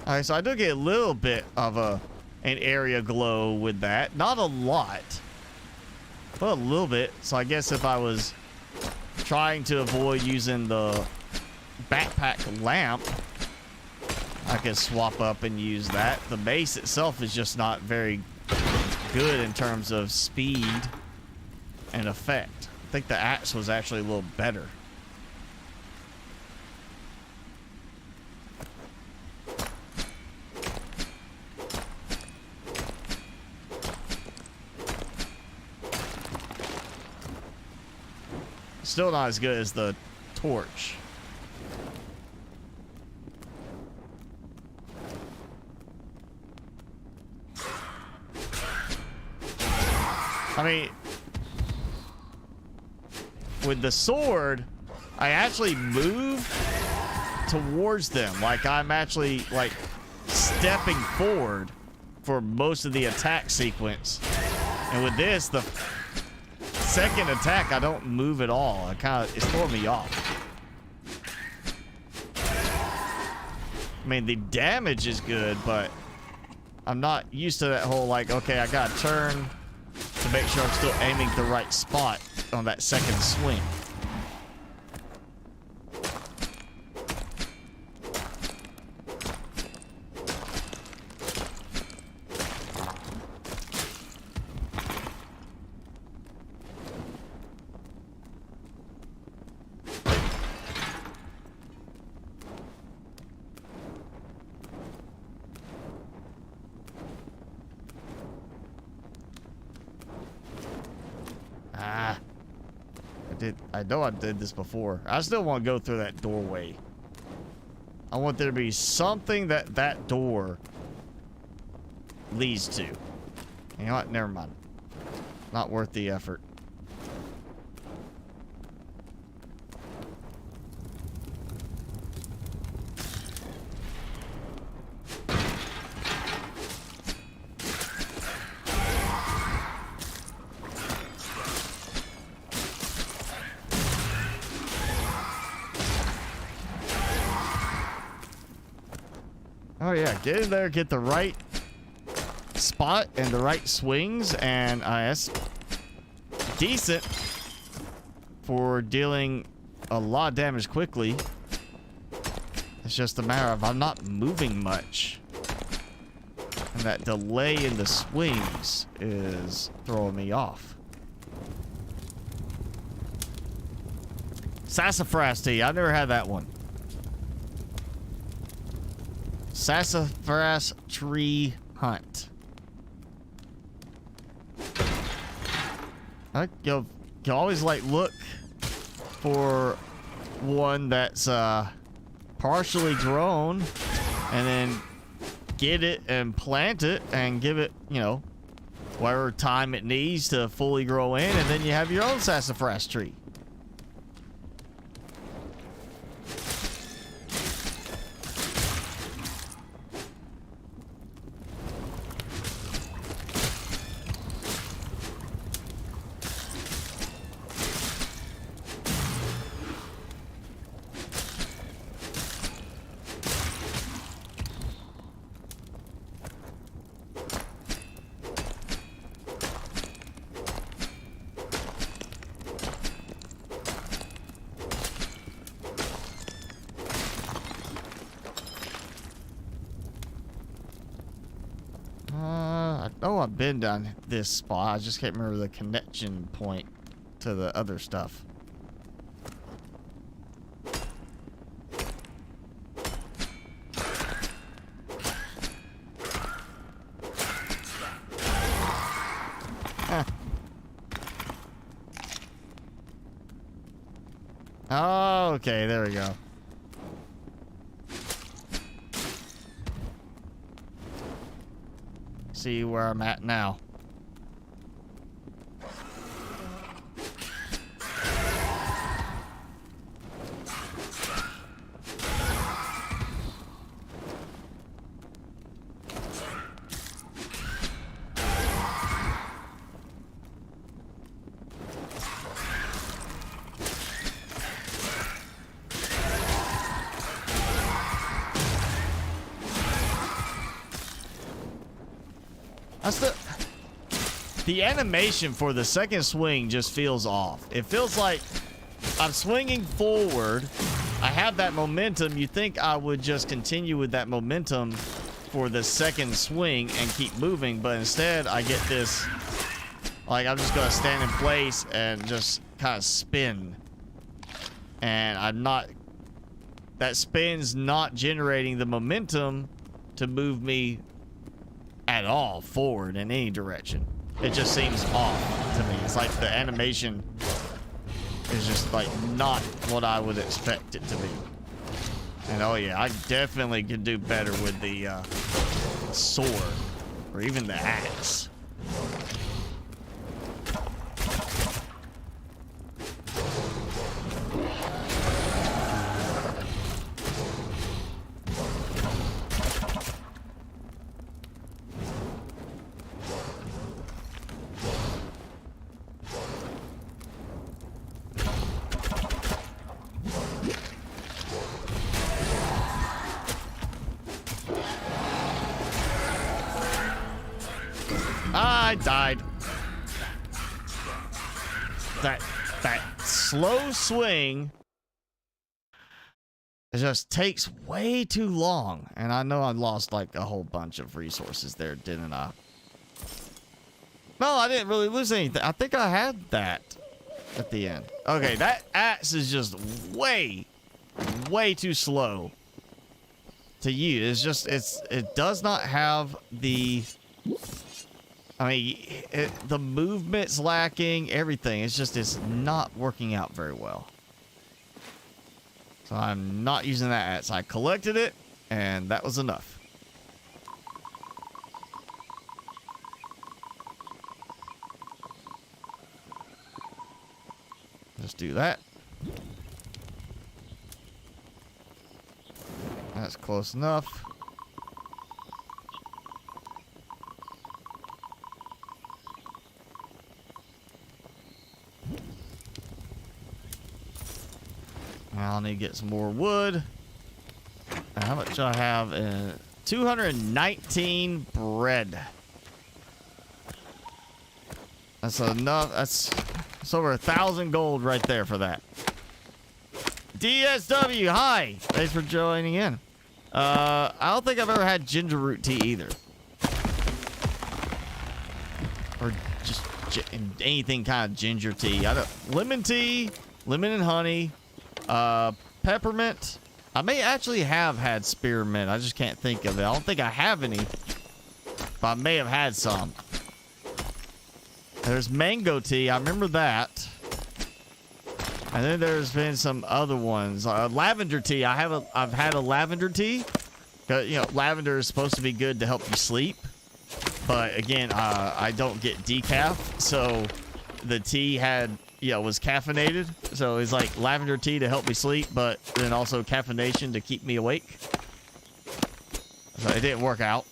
Alright, so I do get a little bit of an area glow with that. Not a lot, but a little bit. So I guess if I was trying to avoid using the backpack lamp, I could swap up and use that. The base itself is just not very good in terms of speed and effect. I think the axe was actually a little better. Still not as good as the torch. I mean, with the sword, I actually move towards them. Like, I'm actually, like, stepping forward for most of the attack sequence. And with this, the second attack, I don't move at all. It's throwing me off. I mean, the damage is good, but I'm not used to that whole, like, okay, I gotta turn to make sure I'm still aiming the right spot on that second swing. I know I did this before. I still want to go through that doorway. I want there to be something that door leads to. You know what? Never mind. Not worth the effort. Oh yeah, get in there, get the right spot and the right swings, and that's decent for dealing a lot of damage quickly. It's just a matter of I'm not moving much, and that delay in the swings is throwing me off. Sassafras tea, I've never had that one. Sassafras tree hunt. You always like look for one that's partially grown, and then get it and plant it and give it, you know, whatever time it needs to fully grow in, and then you have your own sassafras tree. Oh, I've been down this spot. I just can't remember the connection point to the other stuff. Oh, okay, there we go. See where I'm at now. The animation for the second swing just feels off. It feels like I'm swinging forward. I have that momentum. You think I would just continue with that momentum for the second swing and keep moving, but instead I get this, like, I'm just gonna stand in place and just kind of spin. And I'm not, that spin's not generating the momentum to move me at all forward in any direction. It just seems off to me. It's like the animation is just like not what I would expect it to be. And oh yeah, I definitely could do better with the sword or even the axe. I died. That slow swing, it just takes way too long. And I know I lost like a whole bunch of resources there, didn't I? No, I didn't really lose anything. I think I had that at the end. Okay, that axe is just way too slow to use. It's just, it does not have the, I mean, the movement's lacking, everything. It's just, it's not working out very well. So I'm not using that axe. I collected it, and that was enough. Just do that. That's close enough. I'll need to get some more wood. And how much do I have? 219 bread. That's enough. That's over 1,000 gold right there for that. DSW, hi. Thanks for joining in. I don't think I've ever had ginger root tea either. Or just anything kind of ginger tea. Lemon tea, lemon and honey. Peppermint. I may actually have had spearmint. I just can't think of it. I don't think I have any, but I may have had some. There's mango tea. I remember that. And then there's been some other ones. Lavender tea. I've had a lavender tea. You know, lavender is supposed to be good to help you sleep. But again, I don't get decaf, so the tea had, was caffeinated. So it's like lavender tea to help me sleep, but then also caffeination to keep me awake. So it didn't work out.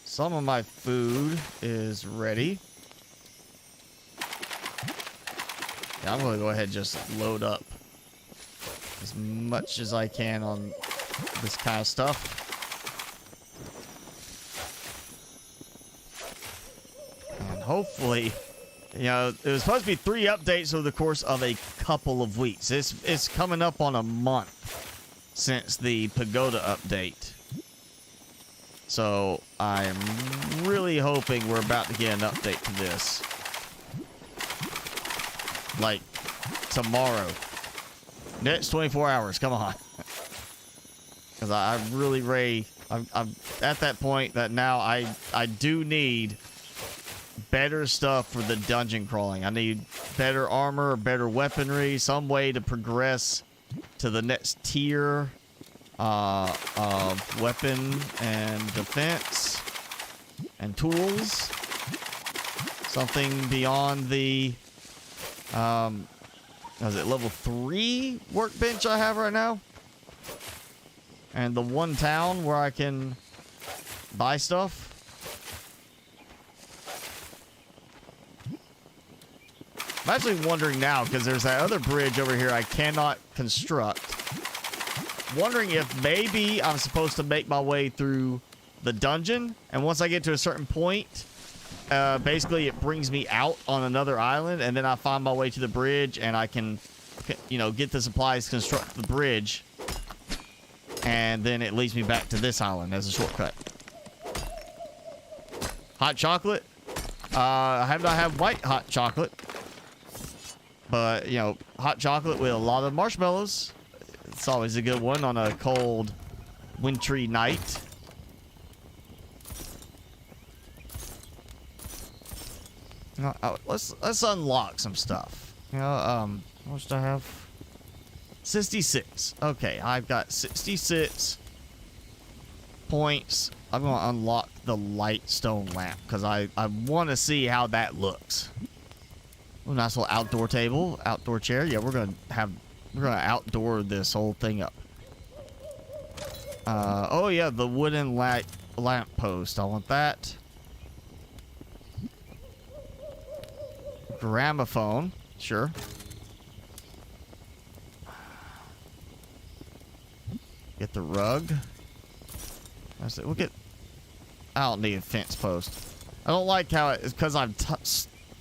Some of my food is ready. Yeah, I'm going to go ahead and just load up as much as I can on this kind of stuff. And hopefully, it was supposed to be 3 updates over the course of a couple of weeks. It's coming up on a month since the Pagoda update. So I'm really hoping we're about to get an update to this. Like tomorrow. Next 24 hours, come on. Because I really, Ray, I'm at that point that now I do need better stuff for the dungeon crawling. I need better armor, better weaponry, some way to progress to the next tier of weapon and defense and tools. Something beyond the is it level 3 workbench I have right now? And the one town where I can buy stuff. I'm actually wondering now, because there's that other bridge over here I cannot construct. Wondering if maybe I'm supposed to make my way through the dungeon, and once I get to a certain point, basically it brings me out on another island, and then I find my way to the bridge, and I can, you know, get the supplies, construct the bridge, and then it leads me back to this island as a shortcut. Hot chocolate. I have not had white hot chocolate, but you know, hot chocolate with a lot of marshmallows. It's always a good one on a cold, wintry night. Let's unlock some stuff. You know, how much do I have? 66. Okay, I've got 66 points. I'm gonna unlock the light stone lamp because I want to see how that looks. Ooh, nice little outdoor table, outdoor chair. Yeah, we're gonna outdoor this whole thing up. Oh yeah, the wooden lamp post. I want that. Gramophone, sure. Get the rug. That's it. We'll get. I don't need a fence post. I don't like how it's because I'm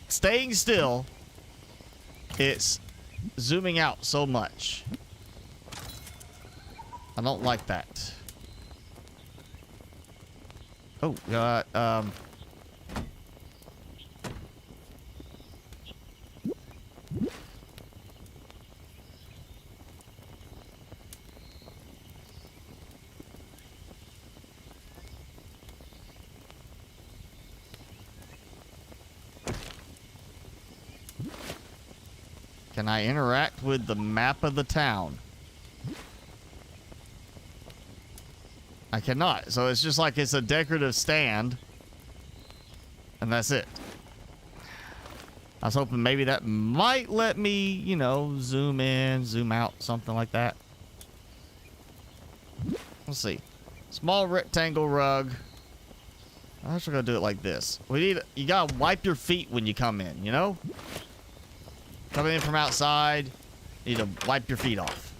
staying still. It's zooming out so much. I don't like that. Oh, can I interact with the map of the town? I cannot. So it's just like it's a decorative stand. And that's it. I was hoping maybe that might let me, you know, zoom in, zoom out, something like that. Let's see. Small rectangle rug. I'm actually gonna do it like this. You gotta wipe your feet when you come in, you know? Coming in from outside, you need to wipe your feet off.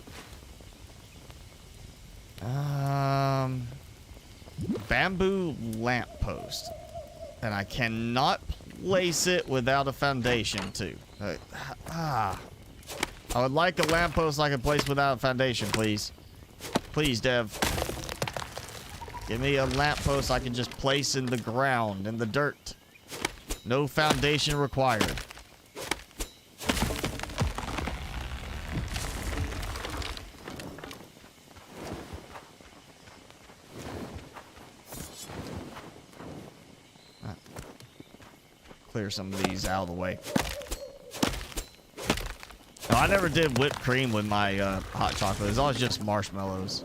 Bamboo lamppost. And I cannot place it without a foundation, too. I would like a lamppost I can place without a foundation, please. Please, Dev. Give me a lamppost I can just place in the ground, in the dirt. No foundation required. Clear some of these out of the way. No, I never did whipped cream with my hot chocolate. It's always just marshmallows.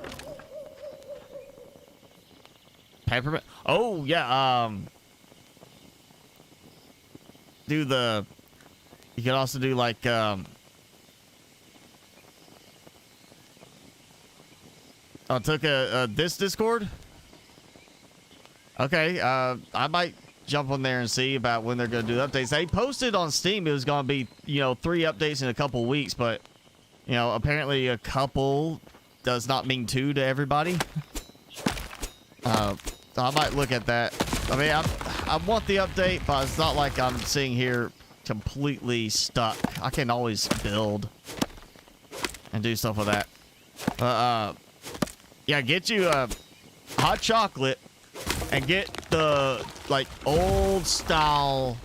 Peppermint. Oh yeah. You can also do like took this Discord. Okay. I might jump on there and see about when they're going to do the updates. They posted on Steam it was going to be, you know, 3 updates in a couple weeks, but, you know, apparently a couple does not mean 2 to everybody. So I might look at that. I mean, I want the update, but it's not like I'm sitting here completely stuck. I can always build and do stuff with that. Yeah, get you a hot chocolate and get the like old style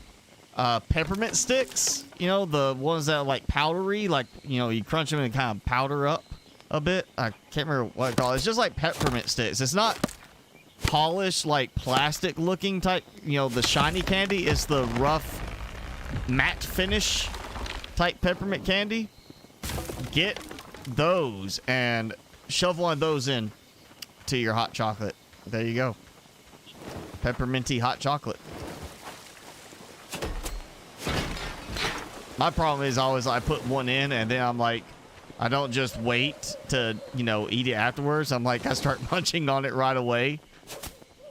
peppermint sticks, you know, the ones that are like powdery, like, you know, you crunch them and kind of powder up. a bit. I can't remember what it's called. It's just like peppermint sticks. It's not polished, like plastic looking type, you know, the shiny candy. It's the rough matte finish type peppermint candy. Get those and shove one of those in to your hot chocolate. There you go. Pepperminty hot chocolate. My problem is always I put one in and then I'm like, I don't just wait to, you know, eat it afterwards. I'm like, I start munching on it right away.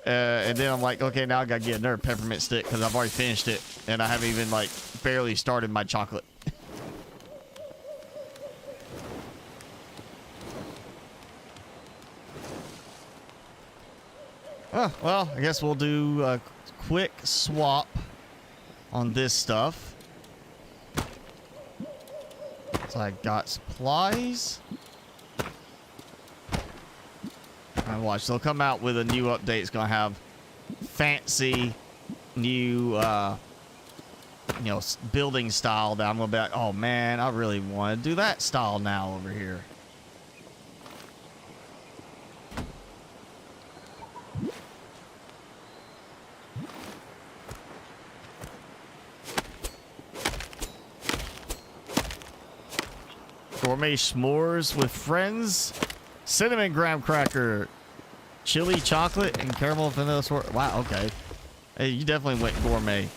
And then I'm like, okay, now I gotta get another peppermint stick because I've already finished it. And I haven't even, like, barely started my chocolate. Oh, well, I guess we'll do a quick swap on this stuff. So I got supplies. And watch, they'll come out with a new update. It's gonna have fancy new, you know, building style that I'm gonna be like, oh man, I really want to do that style now over here. Gourmet s'mores with friends. Cinnamon graham cracker. Chili chocolate and caramel vanilla swirl. Wow, okay. Hey, you definitely went gourmet.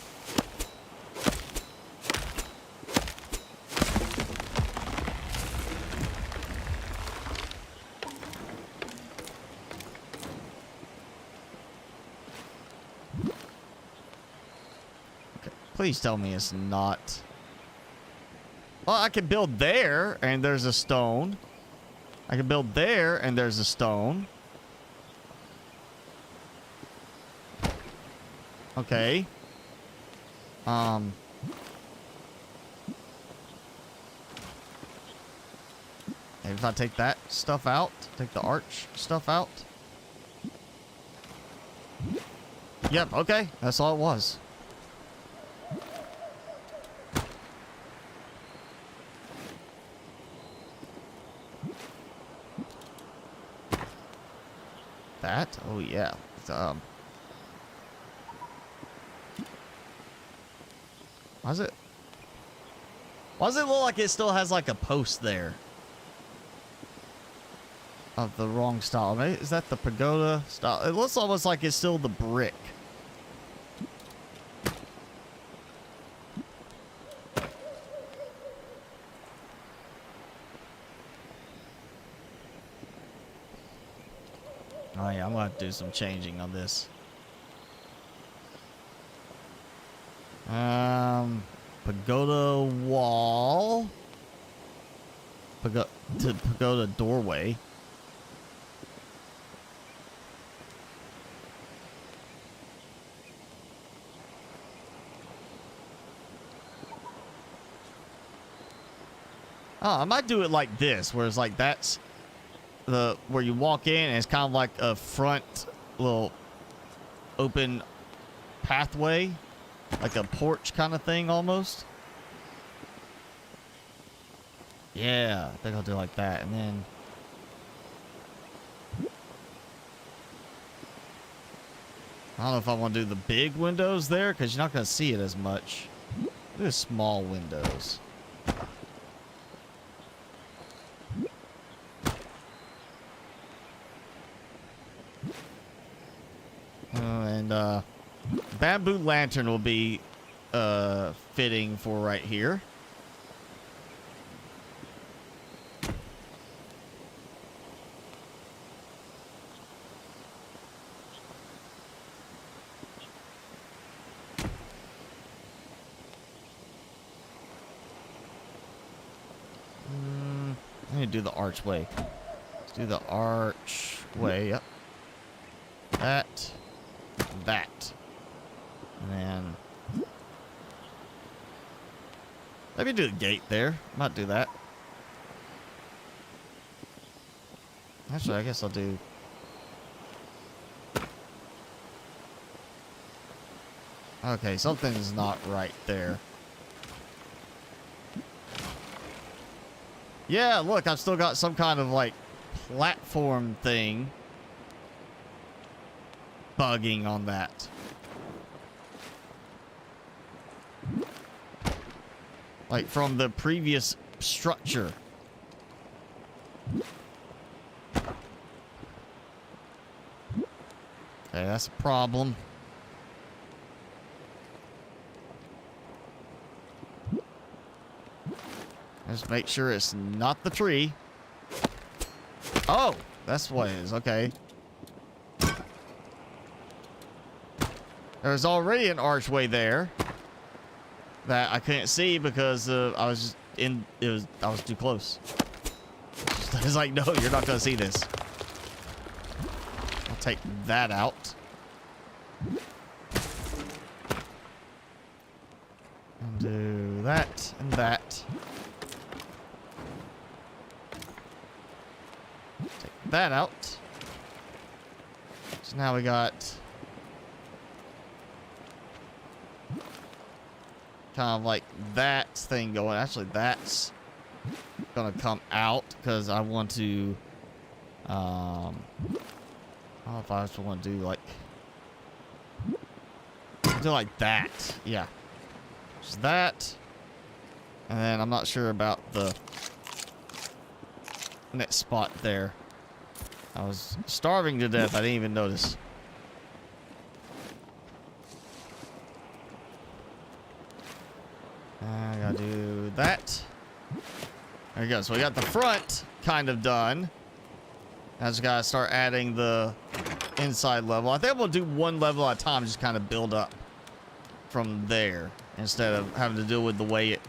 Okay, please tell me it's not. Well, I can build there, and there's a stone. I can build there, and there's a stone. Okay. Maybe if I take that stuff out, take the arch stuff out. Yep, okay. That's all it was. That? Oh, yeah. Why does it look like it still has like a post there? Of the wrong style. Maybe, is that the pagoda style? It looks almost like it's still the brick. Oh yeah, I'm gonna have to do some changing on this. Pagoda wall. Pagoda doorway. Oh, I might do it like this, where it's like that's the where you walk in and it's kind of like a front little open pathway, like a porch kind of thing almost. Yeah, I think I'll do it like that, and then I don't know if I want to do the big windows there because you're not going to see it as much. Do the small windows. And bamboo lantern will be fitting for right here. I need to do the archway. Let's do the archway. Yep. That. And then maybe do the gate there. Might do that. Actually, I guess I'll do. Okay, something's not right there. Yeah, look, I've still got some kind of like platform thing bugging on that. Like from the previous structure. Okay, that's a problem. Just make sure it's not the tree. Oh, that's what it is. Okay. There's already an archway there that I couldn't see because I was just in. I was too close. I was like, no, you're not gonna see this. I'll take that out. And do that and that. Take that out. So now we got kind of like that thing going. Actually, that's gonna come out because I want to. I don't know if I just want to do like that. Yeah, just that, and then I'm not sure about the next spot there. I was starving to death. I didn't even notice. I gotta do that. There we go. So we got the front kind of done. I just gotta start adding the inside level. I think I'm gonna do one level at a time, just kind of build up from there instead of having to deal with the way it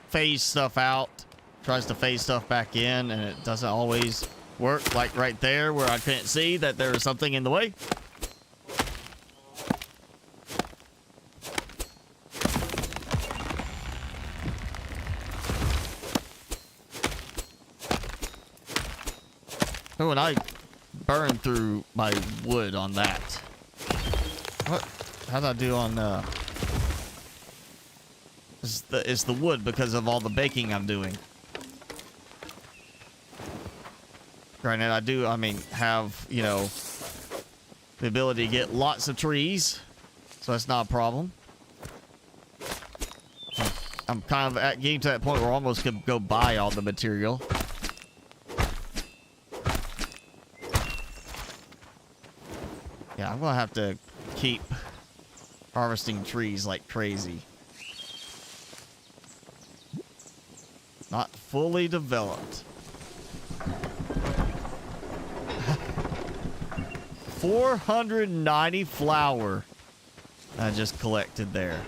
phase stuff out, tries to phase stuff back in, and it doesn't always work. Like right there where I couldn't see that there was something in the way. Oh, and I burned through my wood on that. What? How'd I do on it's the wood because of all the baking I'm doing. Granted, I do, have, you know, the ability to get lots of trees, so that's not a problem. I'm kind of getting to that point where I almost could go buy all the material. Yeah, I'm gonna have to keep harvesting trees like crazy. Not fully developed. 490 flour I just collected there.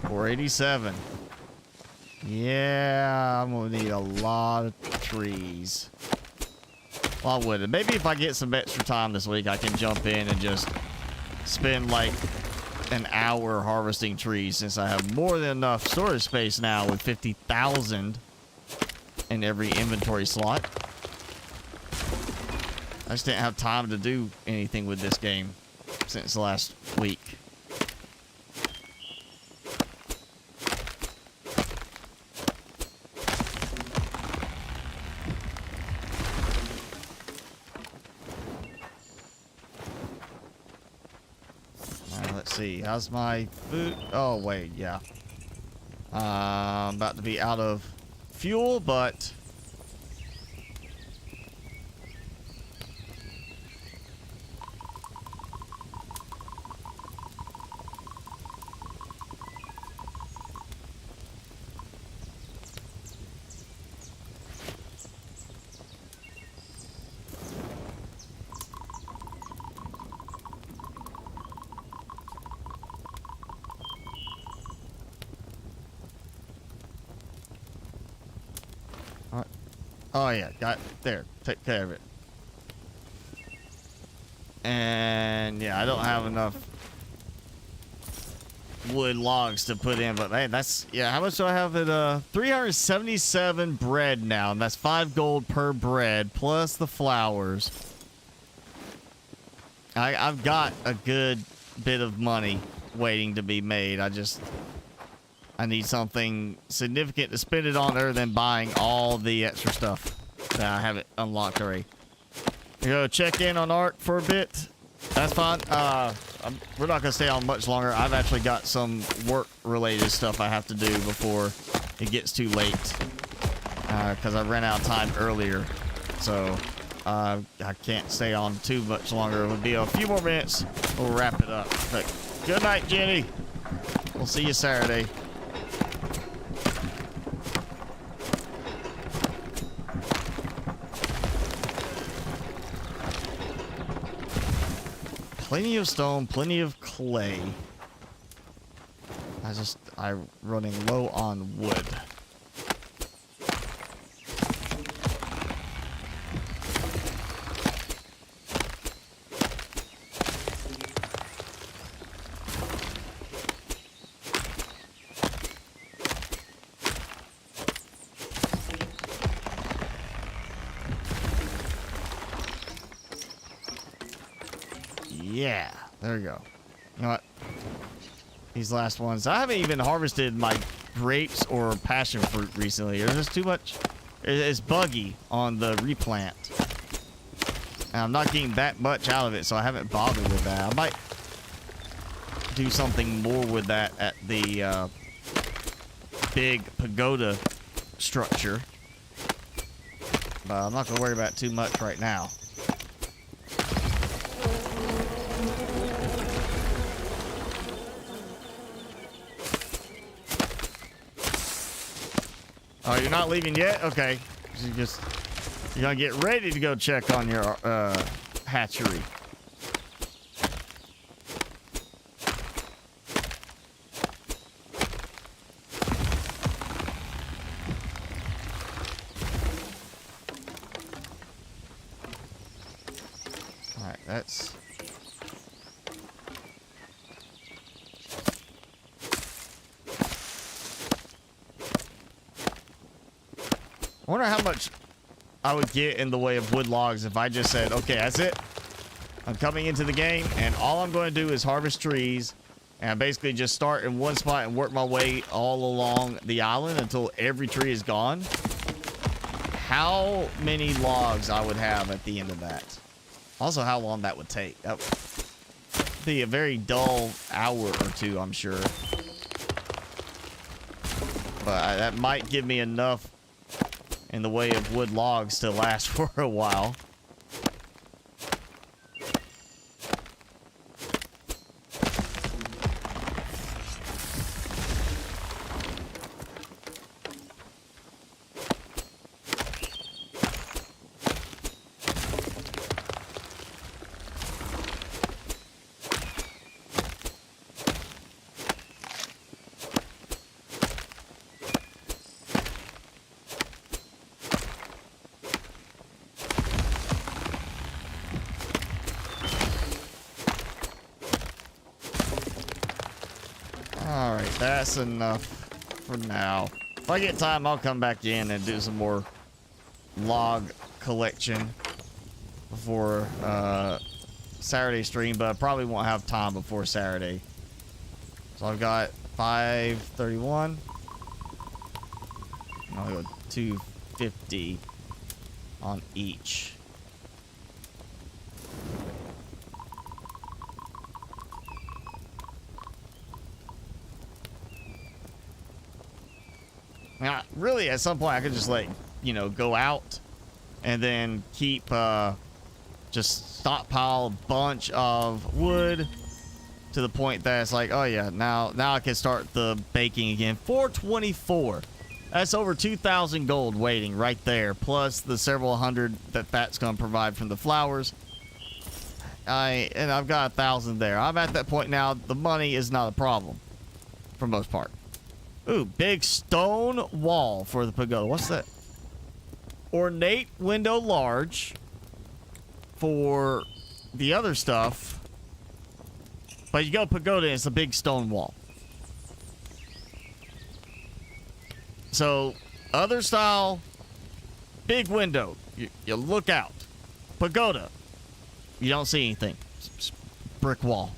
487. Yeah, I'm gonna need a lot of trees. Well, I would. Maybe if I get some extra time this week, I can jump in and just spend like an hour harvesting trees, since I have more than enough storage space now with 50,000 in every inventory slot. I just didn't have time to do anything with this game since last week. Let's see, how's my food? Oh, wait, yeah. I'm about to be out of fuel, but oh yeah, got there. Take care of it. And yeah, I don't have enough wood logs to put in, but hey, that's, yeah, how much do I have at 377 bread now, and that's 5 gold per bread plus the flowers. I've got a good bit of money waiting to be made. I I need something significant to spend it on other than buying all the extra stuff that I haven't unlocked already. You go check in on Ark for a bit. That's fine. We're not gonna stay on much longer. I've actually got some work-related stuff I have to do before it gets too late. Because I ran out of time earlier, so I can't stay on too much longer. It'll be a few more minutes. We'll wrap it up. But good night, Jenny. We'll see you Saturday. Plenty of stone, plenty of clay. I'm running low on wood. Yeah, there we go. You know what? These last ones. I haven't even harvested my grapes or passion fruit recently. There's just too much. It's buggy on the replant. And I'm not getting that much out of it, so I haven't bothered with that. I might do something more with that at the big pagoda structure. But I'm not going to worry about it too much right now. Oh, you're not leaving yet? Okay. You're gonna get ready to go check on your hatchery. All right, that's... I wonder how much I would get in the way of wood logs if I just said, okay, that's it. I'm coming into the game, and all I'm going to do is harvest trees, and I basically just start in one spot and work my way all along the island until every tree is gone. How many logs I would have at the end of that. Also, how long that would take. That would be a very dull hour or two, I'm sure. But that might give me enough in the way of wood logs to last for a while. Alright, that's enough for now. If I get time, I'll come back in and do some more log collection before Saturday stream, but I probably won't have time before Saturday. So I've got 531. I'll go 250 on each. Now, really, at some point, I could just go out and then keep, just stockpile a bunch of wood to the point that it's like, oh yeah, now I can start the baking again. 424. That's over 2,000 gold waiting right there, plus the several hundred that's going to provide from the flowers. And I've got 1,000 there. I'm at that point now. The money is not a problem for most part. Ooh, big stone wall for the pagoda. What's that? Ornate window large for the other stuff. But you go pagoda, it's a big stone wall. So, other style, big window. You look out. Pagoda. You don't see anything. Brick wall.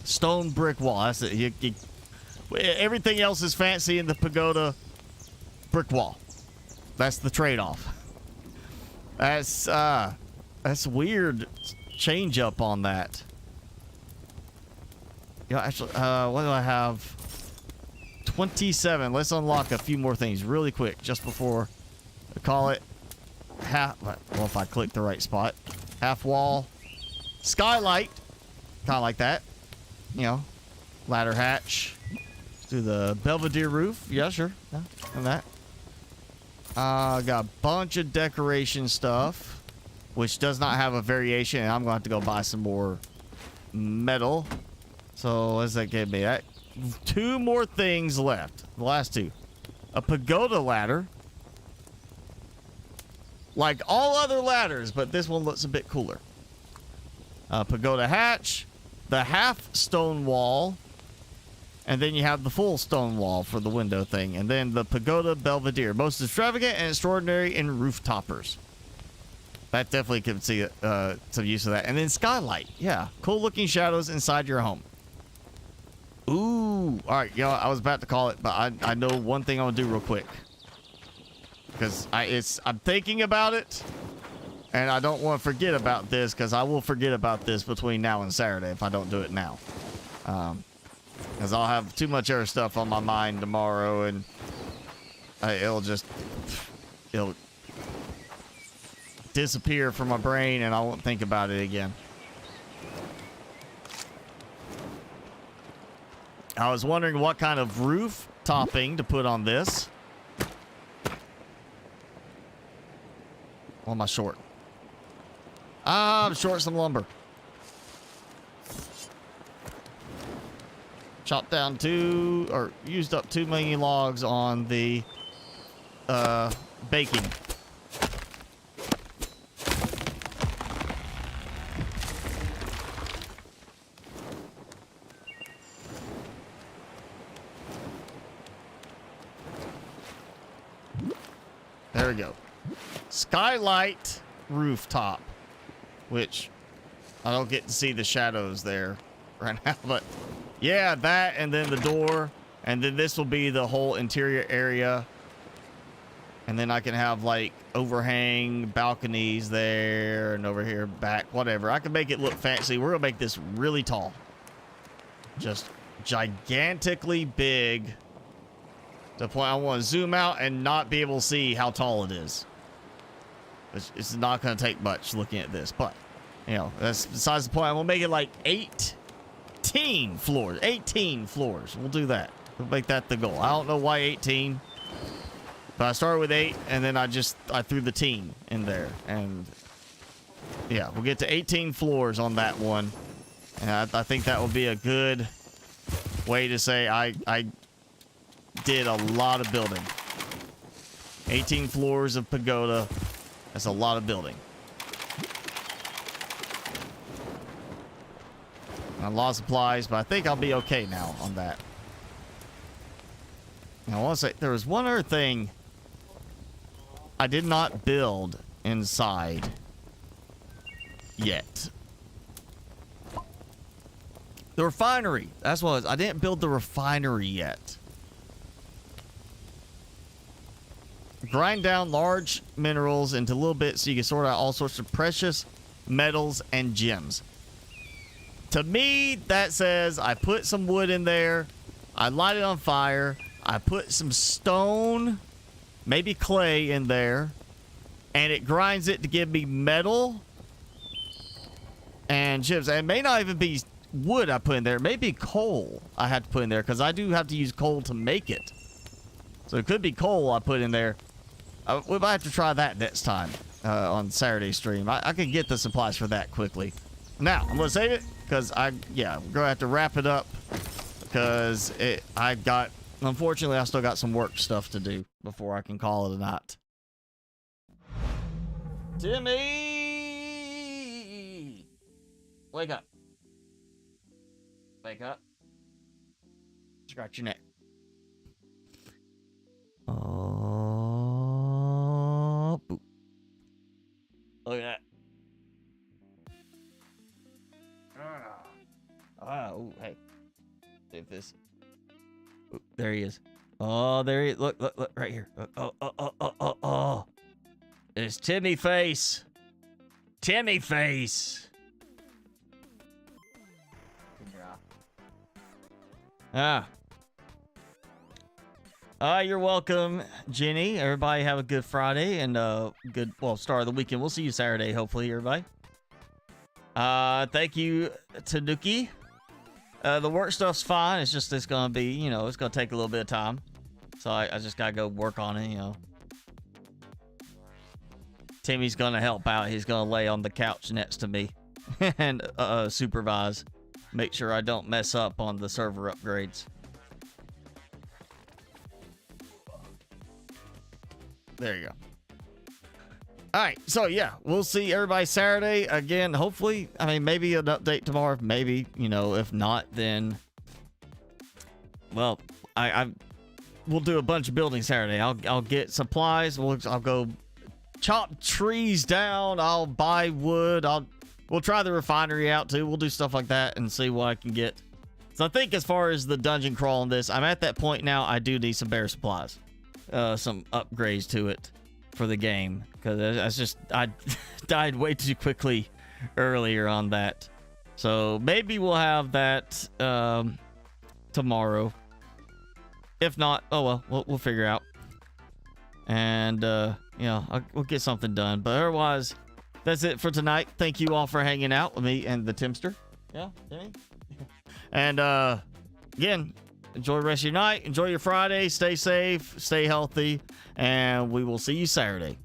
Stone brick wall. That's it. Everything else is fancy in the pagoda brick wall. That's the trade-off. That's weird change up on that. Yeah, actually, what do I have? 27. Let's unlock a few more things really quick just before I call it half. Well, if I click the right spot, half wall, skylight, kind of like that. You know, ladder hatch. Let's do the Belvedere roof. Yeah, sure. Yeah, and that. Got a bunch of decoration stuff, which does not have a variation, and I'm going to have to go buy some more metal. So, what does that give me? That 2 more things left. The last 2. A pagoda ladder. Like all other ladders, but this one looks a bit cooler. Pagoda hatch. The half stone wall. And then you have the full stone wall for the window thing. And then the pagoda belvedere. Most extravagant and extraordinary in roof toppers. That definitely could see some use of that. And then skylight. Yeah. Cool looking shadows inside your home. Ooh. All right. You know, I was about to call it, but I know one thing I'm going to do real quick. Because I'm thinking about it. And I don't want to forget about this, because I will forget about this between now and Saturday if I don't do it now. Because I'll have too much other stuff on my mind tomorrow, and it'll disappear from my brain, and I won't think about it again. I was wondering what kind of roof topping to put on this. What am I short? I'm short some lumber. Chopped down used up 2 million logs on the baking. There we go. Skylight rooftop, which I don't get to see the shadows there right now, but yeah, that, and then the door, and then this will be the whole interior area, and then I can have like overhang balconies there and over here back, whatever. I can make it look fancy. We're gonna make this really tall, just gigantically big, to the point I want to zoom out and not be able to see how tall it is. It's not going to take much looking at this, but you know, that's besides the point. I'm gonna make it like 18 floors. 18 floors. We'll do that. We'll make that the goal. I don't know why 18, but I started with 8, and then I threw the teen in there, and yeah, we'll get to 18 floors on that one, and I think that will be a good way to say I did a lot of building. 18 floors of pagoda. That's a lot of building. A lot of supplies, but I think I'll be okay now on that. Now, I want to say, there was one other thing I did not build inside yet. The refinery. That's what it was. I didn't build the refinery yet. Grind down large minerals into little bits so you can sort out all sorts of precious metals and gems. To me, that says I put some wood in there, I light it on fire, I put some stone, maybe clay in there, and it grinds it to give me metal and gems. And it may not even be wood I put in there. It may be coal I had to put in there, because I do have to use coal to make it. So it could be coal I put in there. We might have to try that next time on Saturday stream. I can get the supplies for that quickly. Now, I'm going to save it, because we're going to have to wrap it up, because unfortunately, I still got some work stuff to do before I can call it a night. Timmy! Wake up. Wake up. Scratch your neck. Oh, boop. Look at that. Oh, hey. If this. There he is. Oh, there he is. Look, look, look, right here. Oh. It's Timmy Face. Timmy Face. You're welcome, Jenny. Everybody have a good Friday and good, start of the weekend. We'll see you Saturday, hopefully, everybody. Thank you, Tanuki. The work stuff's fine. It's just, it's gonna be, it's gonna take a little bit of time. So I just gotta go work on it, Timmy's gonna help out. He's gonna lay on the couch next to me and supervise. Make sure I don't mess up on the server upgrades. There you go. All right, so yeah, we'll see everybody Saturday again. Hopefully, I mean, maybe an update tomorrow. Maybe, if not, then, well, we'll do a bunch of building Saturday. I'll get supplies. I'll go chop trees down. I'll buy wood. We'll try the refinery out too. We'll do stuff like that and see what I can get. So I think as far as the dungeon crawl on this, I'm at that point now. I do need some bear supplies, some upgrades to it for the game, because I died way too quickly earlier on that. So maybe we'll have that tomorrow. If not, oh well, we'll figure out. And we'll get something done. But otherwise, that's it for tonight. Thank you all for hanging out with me and the Timster. Yeah, Timmy. And again, enjoy the rest of your night. Enjoy your Friday. Stay safe. Stay healthy. And we will see you Saturday.